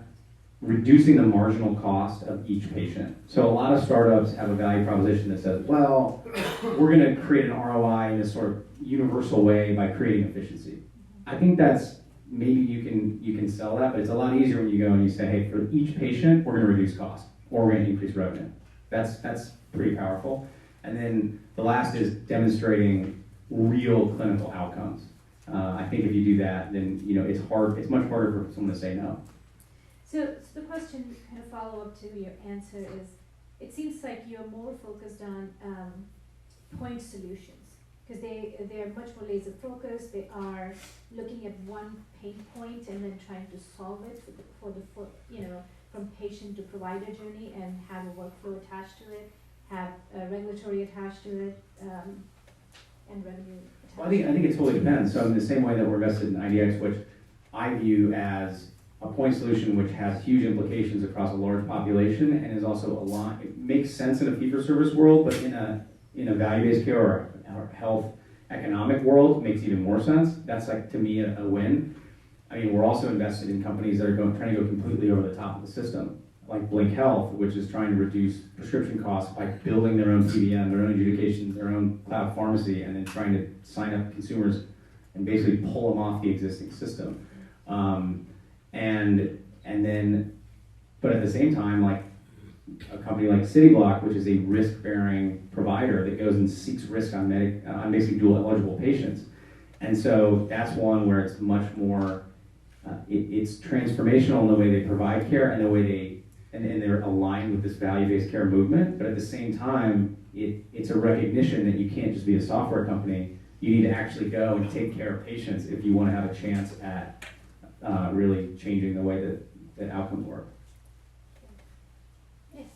Reducing the marginal cost of each patient. So a lot of startups have a value proposition that says, well, we're going to create an ROI in this sort of universal way by creating efficiency. I think that's, maybe you can sell that, but it's a lot easier when you go and you say, hey, for each patient, we're going to reduce cost, or we're going to increase revenue. That's pretty powerful. And then the last is demonstrating real clinical outcomes. I think if you do that, then it's much harder for someone to say no. So the question, kind of follow up to your answer is, it seems like you're more focused on point solutions, because they're much more laser focused. They are looking at one pain point and then trying to solve it from patient to provider journey, and have a workflow attached to it, have regulatory attached to it, and revenue attached. Well, I think it totally depends. So in the same way that we're invested in IDX, which I view as a point solution which has huge implications across a large population and is also aligned. It makes sense in a fee-for-service world, but in a value-based care or health economic world, it makes even more sense. That's like, to me, a win. I mean, we're also invested in companies that are trying to go completely over the top of the system, like Blink Health, which is trying to reduce prescription costs by building their own PBM, their own adjudication, their own cloud pharmacy, and then trying to sign up consumers and basically pull them off the existing system. But at the same time, like a company like CityBlock, which is a risk-bearing provider that goes and seeks risk on basically dual eligible patients. And so that's one where it's much more, it's transformational in the way they provide care and the way they're aligned with this value-based care movement. But at the same time, it's a recognition that you can't just be a software company. You need to actually go and take care of patients if you want to have a chance at really changing the way that outcomes work. Yes.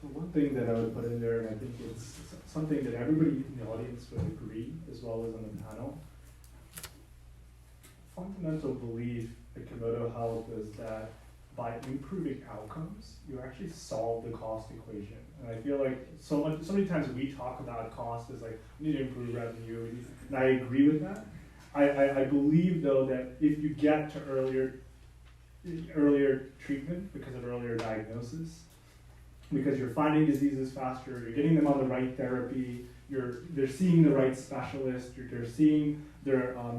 The one thing that I would put in there, and I think it's something that everybody in the audience would agree, as well as on the panel, fundamental belief at Komodo Health is that by improving outcomes, you actually solve the cost equation. And I feel like so many times we talk about cost as like, we need to improve revenue, and I agree with that. I believe, though, that if you get to earlier treatment because of earlier diagnosis, because you're finding diseases faster, you're getting them on the right therapy, they're seeing the right specialist, they're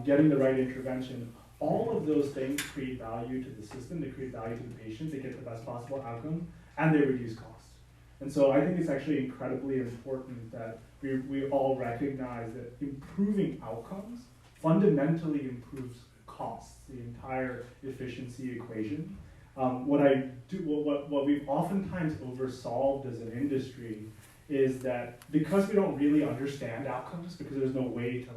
getting the right intervention, all of those things create value to the system, they create value to the patient, they get the best possible outcome, and they reduce cost. And so I think it's actually incredibly important that we all recognize that improving outcomes fundamentally improves costs, the entire efficiency equation. What we've oftentimes oversolved as an industry is that because we don't really understand outcomes, because there's no way to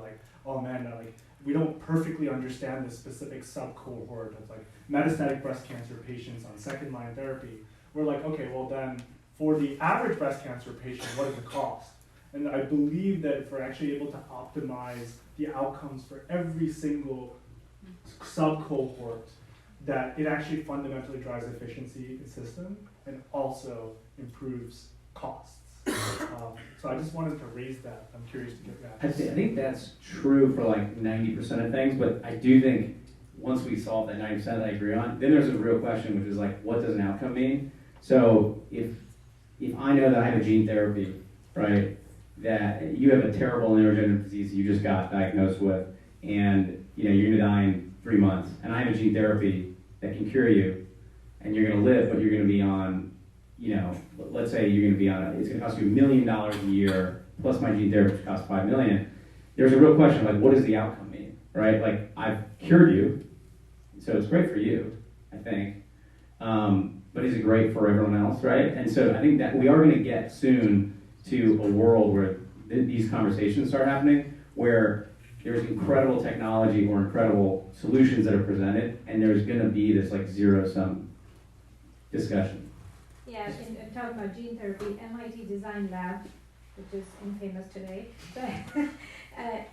we don't perfectly understand the specific sub-cohort of metastatic breast cancer patients on second-line therapy, we're like, okay, well then, for the average breast cancer patient, what is the cost? And I believe that if we're actually able to optimize the outcomes for every single sub-cohort, that it actually fundamentally drives efficiency in the system and also improves costs. So I just wanted to raise that. I'm curious to get that. I think that's true for 90% of things, but I do think once we solve that 90% that I agree on, then there's a real question, which is what does an outcome mean? So if I know that I have a gene therapy, right, that you have a terrible neurodegenerative disease you just got diagnosed with, and you're going to die in 3 months, and I have a gene therapy that can cure you, and you're going to live, but you're going to be on, let's say you're going to be on, it's going to cost you $1 million a year, plus my gene therapy costs $5 million. There's a real question of what does the outcome mean, right? I've cured you, so it's great for you, I think. But is it great for everyone else, right? And so I think that we are going to get soon to a world where these conversations start happening, where there's incredible technology or incredible solutions that are presented, and there's going to be this zero-sum discussion. Yeah, and talking about gene therapy, MIT Design Lab, which is infamous today,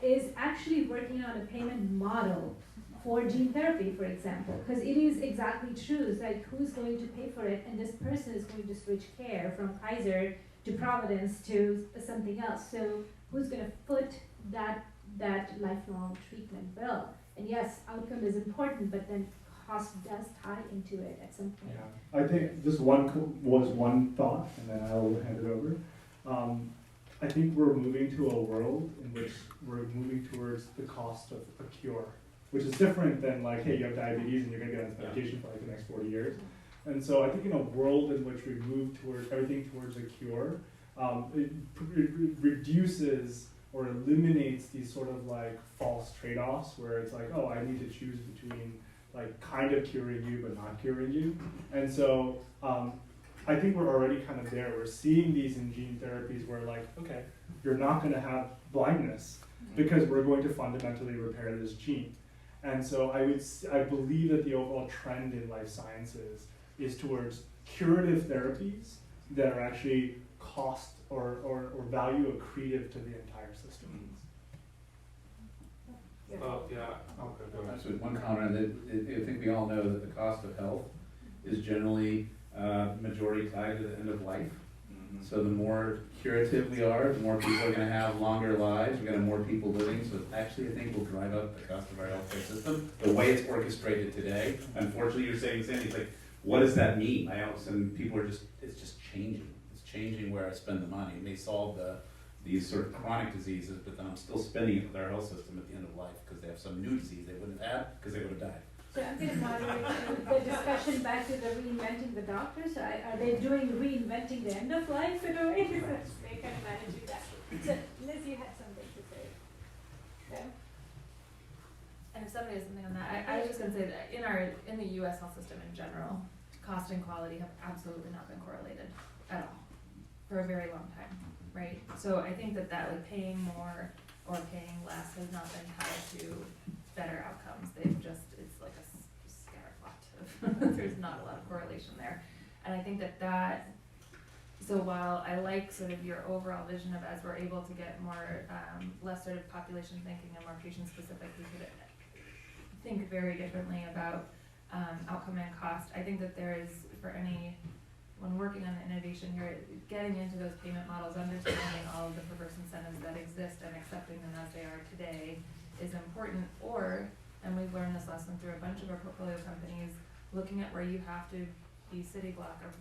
is actually working on a payment model for gene therapy, for example, because it is exactly true. It's who's going to pay for it, and this person is going to switch care from Kaiser to Providence to something else. So who's going to foot that lifelong treatment bill? And yes, outcome is important, but then cost does tie into it at some point. Yeah, I think just was one thought, and then I'll hand it over. I think we're moving to a world in which we're moving towards the cost of a cure, which is different than like, hey, you have diabetes and you're gonna be on this medication for like the next 40 years. And so I think in a world in which we move towards everything towards a cure, it reduces or eliminates these sort of like false trade-offs where it's like, oh, I need to choose between like kind of curing you but not curing you. And so I think we're already kind of there. We're seeing these in gene therapies where like, okay, you're not going to have blindness because we're going to fundamentally repair this gene. And so I believe that the overall trend in life sciences is towards curative therapies that are actually cost or value accretive to the entire system. Yeah, okay, go ahead. That's one comment that I think we all know that the cost of health is generally majority tied to the end of life. So the more curative we are, the more people are going to have longer lives. We're going to have more people living. So actually, I think will drive up the cost of our healthcare system. The way it's orchestrated today. Unfortunately, you're saying, Sandy, it's like, what does that mean? And people are it's just changing. It's changing where I spend the money. It may solve these sort of chronic diseases, but then I'm still spending it with our health system at the end of life because they have some new disease they wouldn't have had because they would have died. So I'm going to moderate the discussion back to the reinventing the doctors. So are they doing reinventing the end of life in a way? They kind of managing that. So Liz, you had something to say. Yeah. And if somebody has something on that, I was just gonna say that in the US health system in general, cost and quality have absolutely not been correlated at all for a very long time, right? So I think that like paying more or paying less has not been tied to better outcomes. It's like a scatterplot of, there's not a lot of correlation there. And I think so while I like sort of your overall vision of as we're able to get more, less sort of population thinking and more patient specific, we could think very differently about outcome and cost. I think that there is, when working on the innovation here, getting into those payment models, understanding all of the perverse incentives that exist and accepting them as they are today is important. And we've learned this lesson through a bunch of our portfolio companies, looking at where you have to be city block, or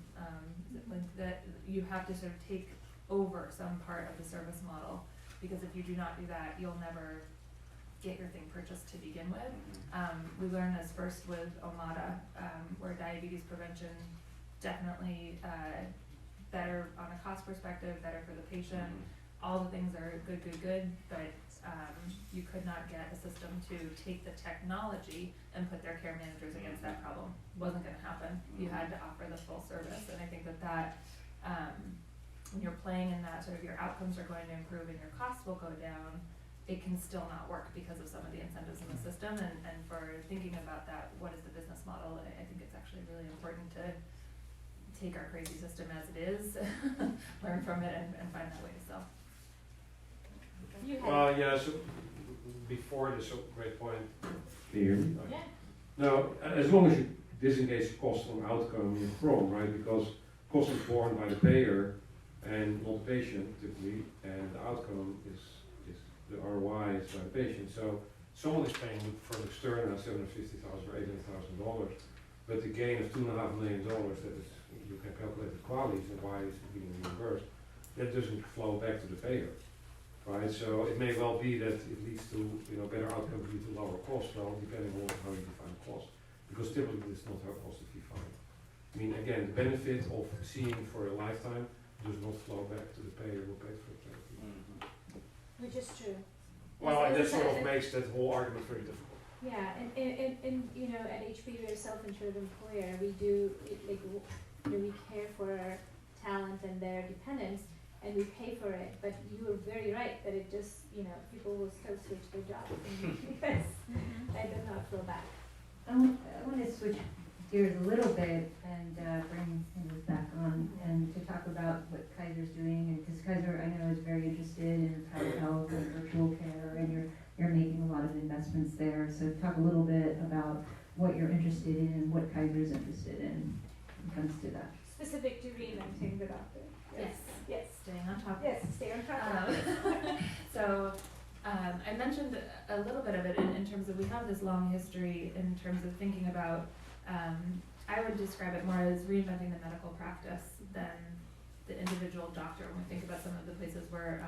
that you have to sort of take over some part of the service model, because if you do not do that, you'll never get your thing purchased to begin with. We learned this first with Omada, where diabetes prevention definitely better on a cost perspective, better for the patient. All the things are good, but you could not get a system to take the technology and put their care managers against that problem. Wasn't going to happen. You had to offer the full service, and I think that when you're playing in that sort of your outcomes are going to improve and your costs will go down, it can still not work because of some of the incentives in the system. And for thinking about that, what is the business model? I think it's actually really important to take our crazy system as it is, learn from it, and find that way to sell. Well, yeah, so before this great point. Can you hear me? Yeah. No, as long as you disengage cost from outcome, you're wrong, right? Because cost is borne by the payer and not the patient typically, and the outcome is the ROI is by the patient. So someone is paying for an external $750,000 or $800,000, but the gain of $2.5 million that is, you can calculate the qualities and why it's being reimbursed, that doesn't flow back to the payer, right? So it may well be that it leads to better outcomes lead to lower cost, well, depending on how you define cost, because typically it's not how cost is defined. I mean, again, the benefit of seeing for a lifetime does not flow back to the payer who paid for the therapy. Which is true. Well, and that sort of makes that whole argument very difficult. Yeah, and at HP we're a self-insured employer. We we care for our talent and their dependents, and we pay for it. But you are very right that it just people will still switch their jobs because that does not flow back. I want to switch gears a little bit and bring things back on and to talk about what Kaiser's doing, and because Kaiser I know is very interested in private health and virtual care, and you're making a lot of investments there. So talk a little bit about what you're interested in and what Kaiser's interested in when it comes to that. Specific to reinventing the doctor. Yes. Yes. mentioned a little bit of it in terms of we have this long history in terms of thinking about, I would describe it more as reinventing the medical practice than the individual doctor when we think about some of the places where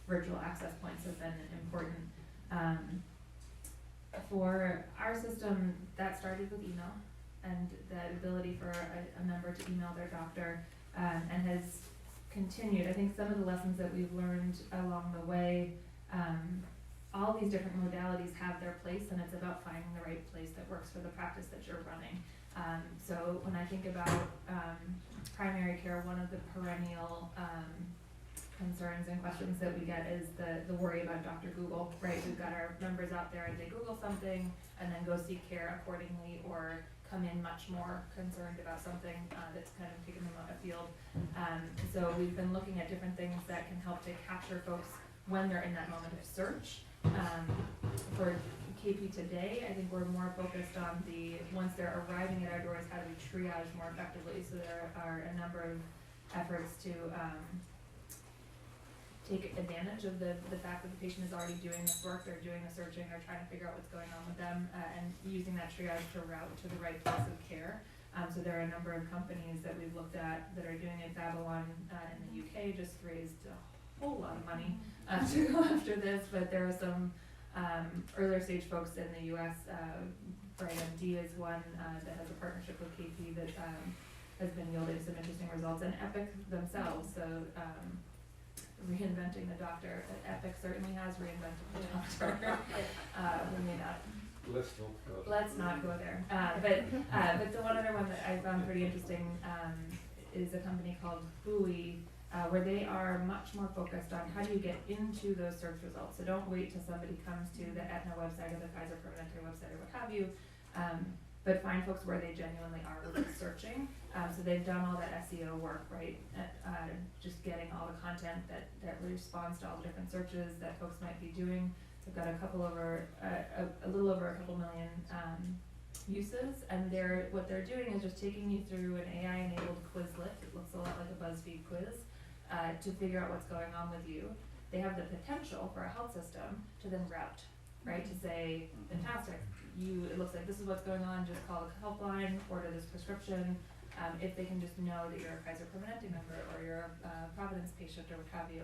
virtual access points have been important. For our system, that started with email and the ability for a member to email their doctor, and has continued. I think some of the lessons that we've learned along the way, all these different modalities have their place, and it's about finding the right place that works for the practice that you're running. So when I think about primary care, one of the perennial concerns and questions that we get is the worry about Dr. Google, right? We've got our members out there and they Google something and then go seek care accordingly, or come in much more concerned about something that's kind of taken them out of field. So we've been looking at different things that can help to capture folks when they're in that moment of search. For KP today, I think we're more focused on once they're arriving at our doors, how do we triage more effectively? So there are a number of efforts to take advantage of the fact that the patient is already doing this work, they're doing the searching, they're trying to figure out what's going on with them, and using that triage to route to the right place of care. So there are a number of companies that we've looked at that are doing it. Babylon in the UK just raised a whole lot of money to go after this, but there are some earlier stage folks in the US. MD is one that has a partnership with KP that has been yielding some interesting results, and Epic themselves. So reinventing the doctor. Epic certainly has reinvented the doctor. We may not. Let's not go there. But the one other one that I found pretty interesting is a company called Buoy, where they are much more focused on how do you get into those search results. So don't wait till somebody comes to the Aetna website or the Kaiser Permanente website or what have you, but find folks where they genuinely are really searching. So they've done all that SEO work, right? Just getting all the content that responds to all the different searches that folks might be doing. They've got a little over a couple million uses, and what they're doing is just taking you through an AI-enabled Quizlet. It looks a lot like a BuzzFeed quiz to figure out what's going on with you. They have the potential for a health system to then route, right? To say, fantastic, it looks like this is what's going on, just call the helpline, order this prescription. If they can just know that you're a Kaiser Permanente member or you're a Providence patient or what have you.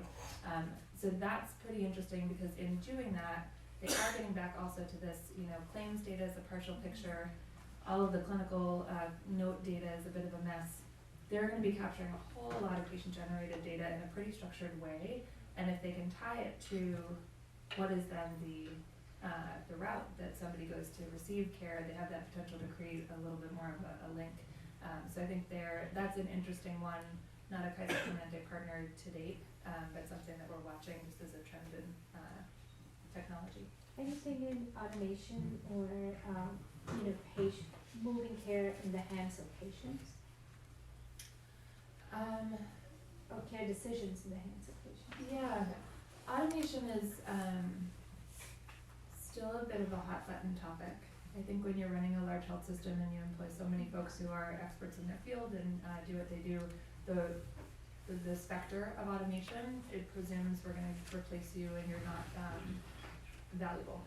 So that's pretty interesting, because in doing that, they are getting back also to this, claims data is a partial picture. All of the clinical note data is a bit of a mess. They're going to be capturing a whole lot of patient-generated data in a pretty structured way, and if they can tie it to what is then the route that somebody goes to receive care, they have that potential to create a little bit more of a link. So I think that's an interesting one, not a Kaiser Permanente partner to date, but something that we're watching just as a trend in technology. Anything in automation or patient moving care in the hands of patients? Or care decisions in the hands of patients? Yeah, automation is still a bit of a hot button topic. I think when you're running a large health system and you employ so many folks who are experts in their field and do what they do, the specter of automation, it presumes we're going to replace you and you're not valuable.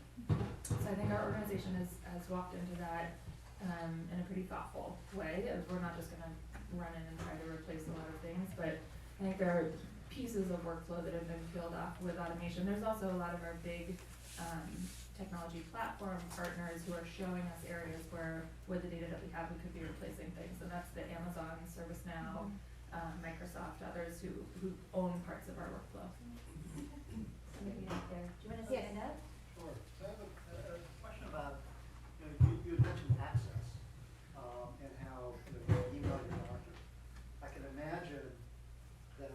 So I think our organization has walked into that in a pretty thoughtful way. We're not just going to run in and try to replace a lot of things, but I think there are pieces of workflow that have been peeled off with automation. There's also a lot of our big technology platform partners who are showing us areas where, with the data that we have, we could be replacing things, and that's the Amazon, ServiceNow, Microsoft, others who own parts of our workflow. Maybe out there. Do you want to say that? Sure. So I have a question about, you had mentioned access, and how you email your doctor. I can imagine that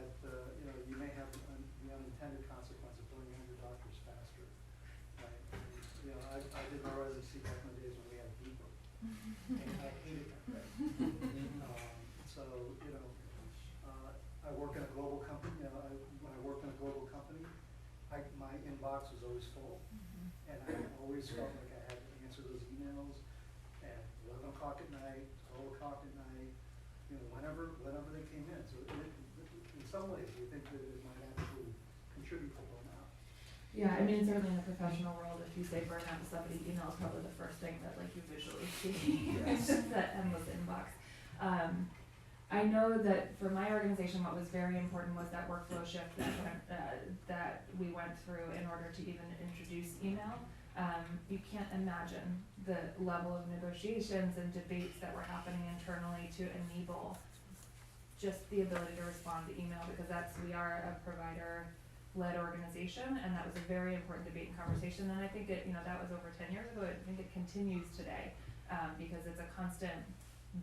you may have the unintended consequence of going into your doctors faster. Right? I did my residency back in the days when we had beeper, and I hated that. I work in a global company. When I worked in a global company, my inbox was always full, and I always felt like I had to answer those emails at 11 o'clock at night, 12 o'clock at night, whenever they came in. So in some ways, you think that it might actually contribute to burnout. Yeah, I mean, certainly in the professional world, if you say burnout to somebody, email is probably the first thing that like you visually see. It's just that endless inbox. I know that for my organization, what was very important was that workflow shift that we went through in order to even introduce email. You can't imagine the level of negotiations and debates that were happening internally to enable just the ability to respond to email, because we are a provider-led organization, and that was a very important debate and conversation. And I think that was over 10 years ago. I think it continues today, because it's a constant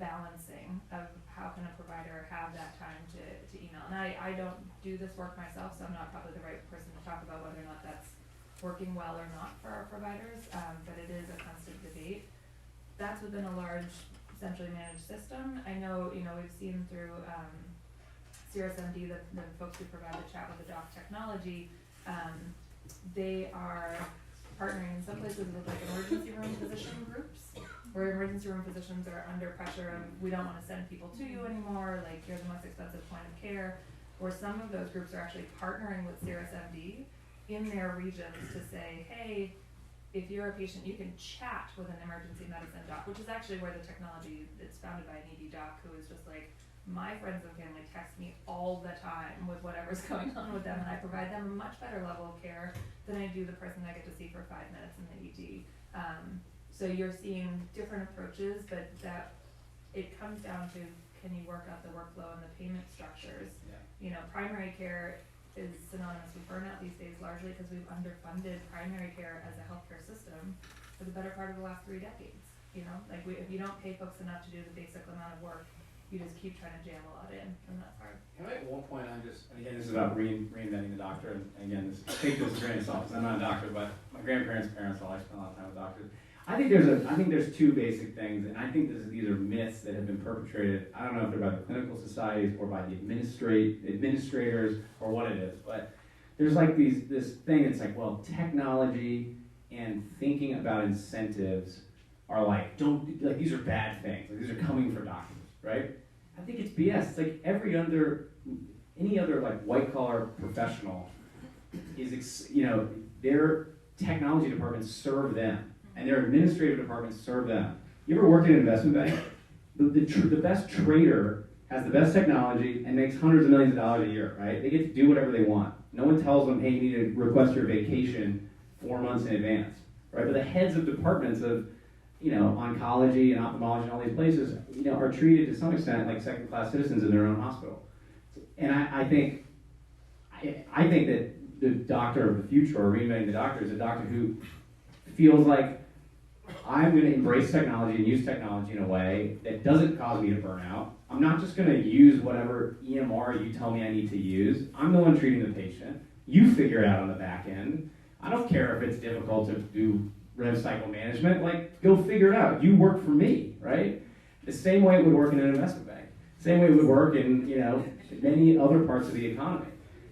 balancing of how can a provider have that time to email. And I don't do this work myself, so I'm not probably the right person to talk about whether or not that's working well or not for our providers, but it is a constant debate. That's within a large centrally managed system. I know, we've seen through CRSMD, the folks who provide the chat with the doc technology, they are partnering in some places with like emergency room physician groups, where emergency room physicians are under pressure of, we don't want to send people to you anymore, like you're the most expensive point of care, or some of those groups are actually partnering with CRSMD in their regions to say, hey, if you're a patient, you can chat with an emergency medicine doc, which is actually where the technology, it's founded by an ED doc who is just like, my friends and family text me all the time with whatever's going on with them, and I provide them a much better level of care than I do the person I get to see for 5 minutes in the ED. So you're seeing different approaches, but that it comes down to, can you work out the workflow and the payment structures? Yeah. Primary care is synonymous with burnout these days, largely because we've underfunded primary care as a healthcare system for the better part of the last 3 decades. If you don't pay folks enough to do the basic amount of work, you just keep trying to jam a lot in, and that's hard. Can I at one point, and again, this is about reinventing the doctor, and again, take this as a grain of salt, because I'm not a doctor, but my grandparents' parents, I spent a lot of time with doctors. I think there's 2 basic things, and I think these are myths that have been perpetrated. I don't know if they're by the clinical societies or by the administrators or what it is, but there's like this thing that's like, well, technology and thinking about incentives are like, these are bad things. Like, these are coming for doctors, right? I think it's BS. It's like any other like white collar professional is, their technology departments serve them, and their administrative departments serve them. You ever worked in an investment bank? The best trader has the best technology and makes hundreds of millions of dollars a year, right? They get to do whatever they want. No one tells them, hey, you need to request your vacation 4 months in advance, right? But the heads of departments of, oncology and ophthalmology and all these places, are treated to some extent like second-class citizens in their own hospital. And I think that the doctor of the future, or reinventing the doctor, is a doctor who feels like, I'm going to embrace technology and use technology in a way that doesn't cause me to burn out. I'm not just going to use whatever EMR you tell me I need to use. I'm the one treating the patient. You figure it out on the back end. I don't care if it's difficult to do rev cycle management. Like, go figure it out. You work for me, right? The same way it would work in an investment bank. Same way it would work in, many other parts of the economy.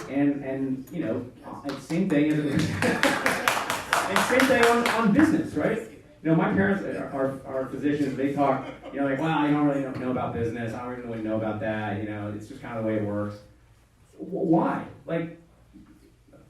And same thing as and same thing on business, right? My parents are physicians. They talk, like, well, I don't really know about business. I don't even really know about that. It's just kind of the way it works. Why? Like,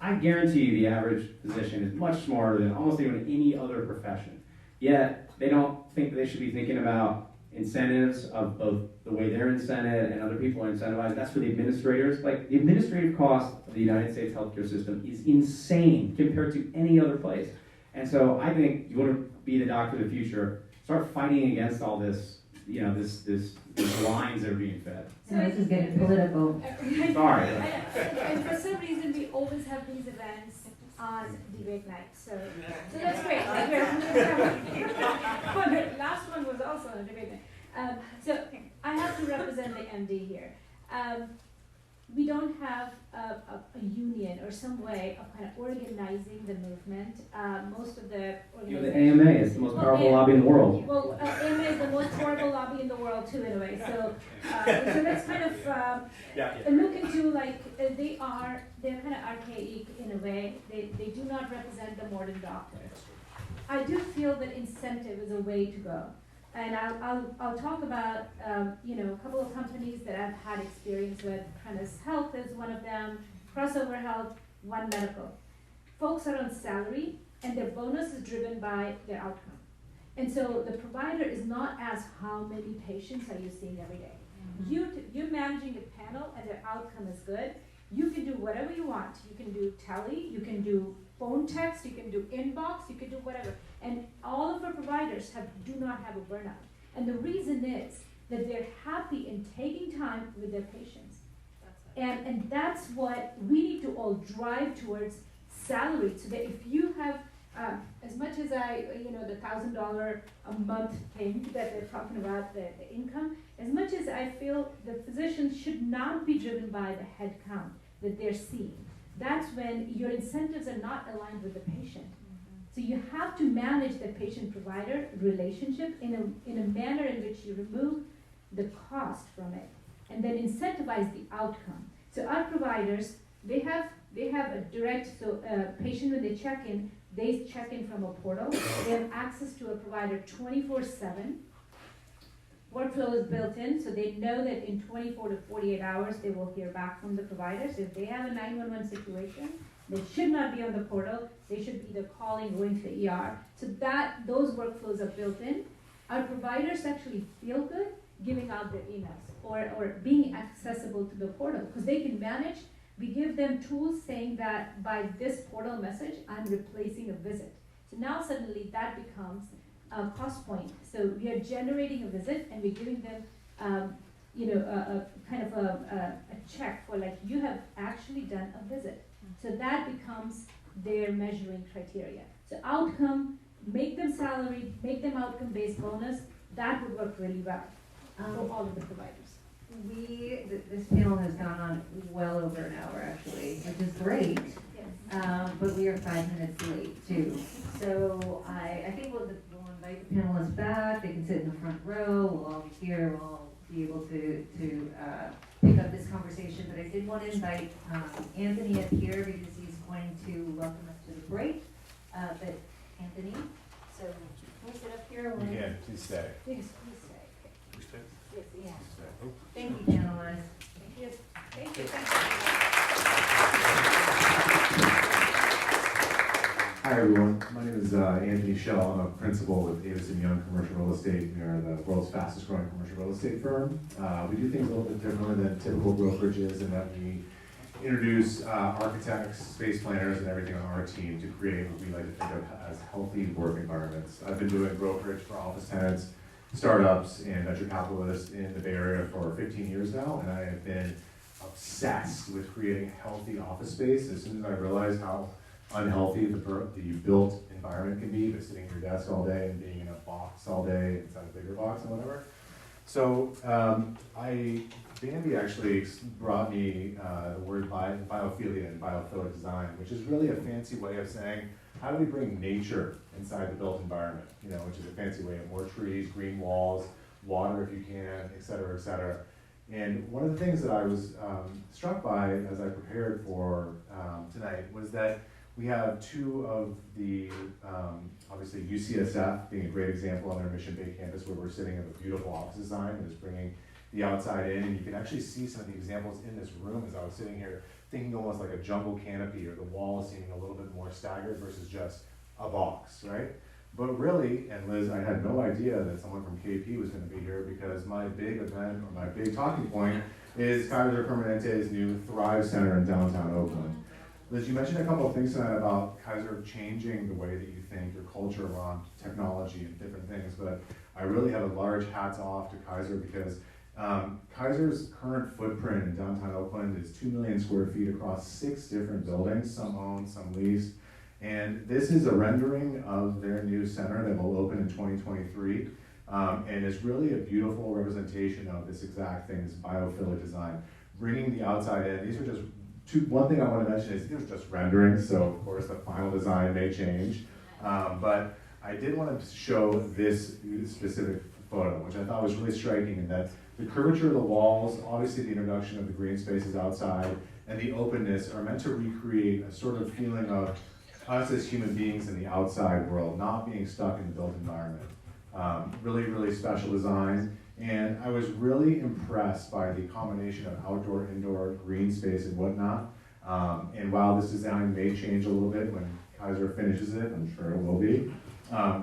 I guarantee you the average physician is much smarter than almost even any other profession. Yet, they don't think that they should be thinking about incentives of both the way they're incented and other people are incentivized. That's for the administrators. Like, the administrative cost of the United States healthcare system is insane compared to any other place. And so I think you want to be the doctor of the future, start fighting against all this, these lines that are being fed. So this is getting political. Sorry. And for some reason, we always have these events on debate night, so that's great. But the last one was also on debate night. So I have to represent the MD here. We don't have a union or some way of kind of organizing the movement. Most of the The AMA is the most powerful lobby in the world. Well, AMA is the most powerful lobby in the world too, in a way. So let's kind of look into, like, they're kind of archaic in a way. They do not represent the modern doctor. I do feel that incentive is a way to go. And I'll talk about a couple of companies that I've had experience with. Providence Health is one of them. Crossover Health, One Medical. folks are on salary and their bonus is driven by their outcome. And so the provider is not as how many patients are you seeing every day. You're managing a panel and their outcome is good. You can do whatever you want. You can do tele, you can do phone text, you can do inbox, you can do whatever. And all of our providers do not have a burnout. And the reason is that they're happy in taking time with their patients. And that's what we need to all drive towards salary, so that if you have, as much as the $1,000 a month thing that they're talking about, the income, as much as I feel the physician should not be driven by the head count that they're seeing. That's when your incentives are not aligned with the patient. So you have to manage the patient-provider relationship in a manner in which you remove the cost from it, and then incentivize the outcome. So our providers, they have a direct, so patient when they check in from a portal. They have access to a provider 24/7. Workflow is built in, so they know that in 24 to 48 hours they will hear back from the providers. If they have a 911 situation, they should not be on the portal. They should be either calling, going to the ER. So those workflows are built in. Our providers actually feel good giving out their emails or being accessible to the portal, because they can manage. We give them tools saying that by this portal message, I'm replacing a visit. So now suddenly that becomes a cost point. So we are generating a visit and we're giving them, a kind of a check for, like, you have actually done a visit. So that becomes their measuring criteria. So outcome, make them salaried, make them outcome-based bonus. That would work really well for all of the providers. This panel has gone on well over an hour, actually, which is great. Yes. But we are 5 minutes late too. So I think we'll invite the panelists back. They can sit in the front row. We'll all be here. We'll all be able to pick up this conversation. But I did want to invite Anthony up here because he's going to welcome us to the break. But Anthony, so can we sit up here? You can, please stay. Please stay. Yes, yeah. Thank you, panelists. Thank you. Thank you. Hi everyone, my name is Anthony Schell. I'm a principal with Davis & Young Commercial Real Estate. We are the world's fastest growing commercial real estate firm. We do things a little bit differently than typical brokerages in that we introduce architects, space planners, and everything on our team to create what we like to think of as healthy work environments. I've been doing brokerage for office tenants, startups, and venture capitalists in the Bay Area for 15 years now, and I have been obsessed with creating a healthy office space. As soon as I realized how unhealthy the built environment can be, but sitting at your desk all day and being in a box all day inside a bigger box and whatever. So Bambi actually brought me the word biophilia and biophilic design, which is really a fancy way of saying, how do we bring nature inside the built environment? Which is a fancy way of more trees, green walls, water if you can, et cetera, et cetera. And one of the things that I was struck by as I prepared for tonight was that we have two of the, obviously UCSF being a great example on their Mission Bay campus, where we're sitting in a beautiful office design that is bringing the outside in. And you can actually see some of the examples in this room as I was sitting here, thinking almost like a jungle canopy, or the wall seeming a little bit more staggered versus just a box, right? But really, and Liz, I had no idea that someone from KP was going to be here, because my big event, or my big talking point, is Kaiser Permanente's new Thrive Center in downtown Oakland. Liz, you mentioned a couple of things tonight about Kaiser changing the way that you think, your culture around technology and different things, but I really have a large hats off to Kaiser, because Kaiser's current footprint in downtown Oakland is 2 million square feet across 6 different buildings, some owned, some leased. And this is a rendering of their new center that will open in 2023. And it's really a beautiful representation of this exact thing, this biophilic design, bringing the outside in. These are just one thing I want to mention is these are just renderings, so of course the final design may change. But I did want to show this specific photo, which I thought was really striking, in that the curvature of the walls, obviously the introduction of the green spaces outside, and the openness are meant to recreate a sort of feeling of us as human beings in the outside world, not being stuck in the built environment. Really, really special design. And I was really impressed by the combination of outdoor, indoor, green space and whatnot. And while this design may change a little bit when Kaiser finishes it, I'm sure it will be,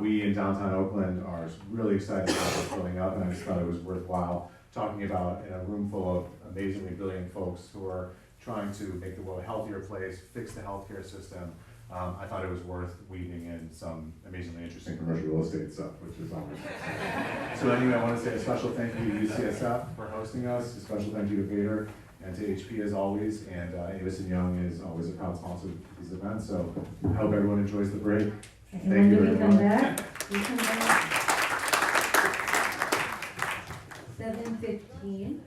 we in downtown Oakland are really excited about this filling up, and I just thought it was worthwhile talking about in a room full of amazingly brilliant folks who are trying to make the world a healthier place, fix the healthcare system. I thought it was worth weaving in some amazingly interesting commercial real estate stuff, which is always. So anyway, I want to say a special thank you to UCSF for hosting us, a special thank you to Vator and to HP as always, and Avis & Young is always a proud sponsor of these events, so I hope everyone enjoys the break. And Thank when you, do we come everyone. back? We come back 7:15.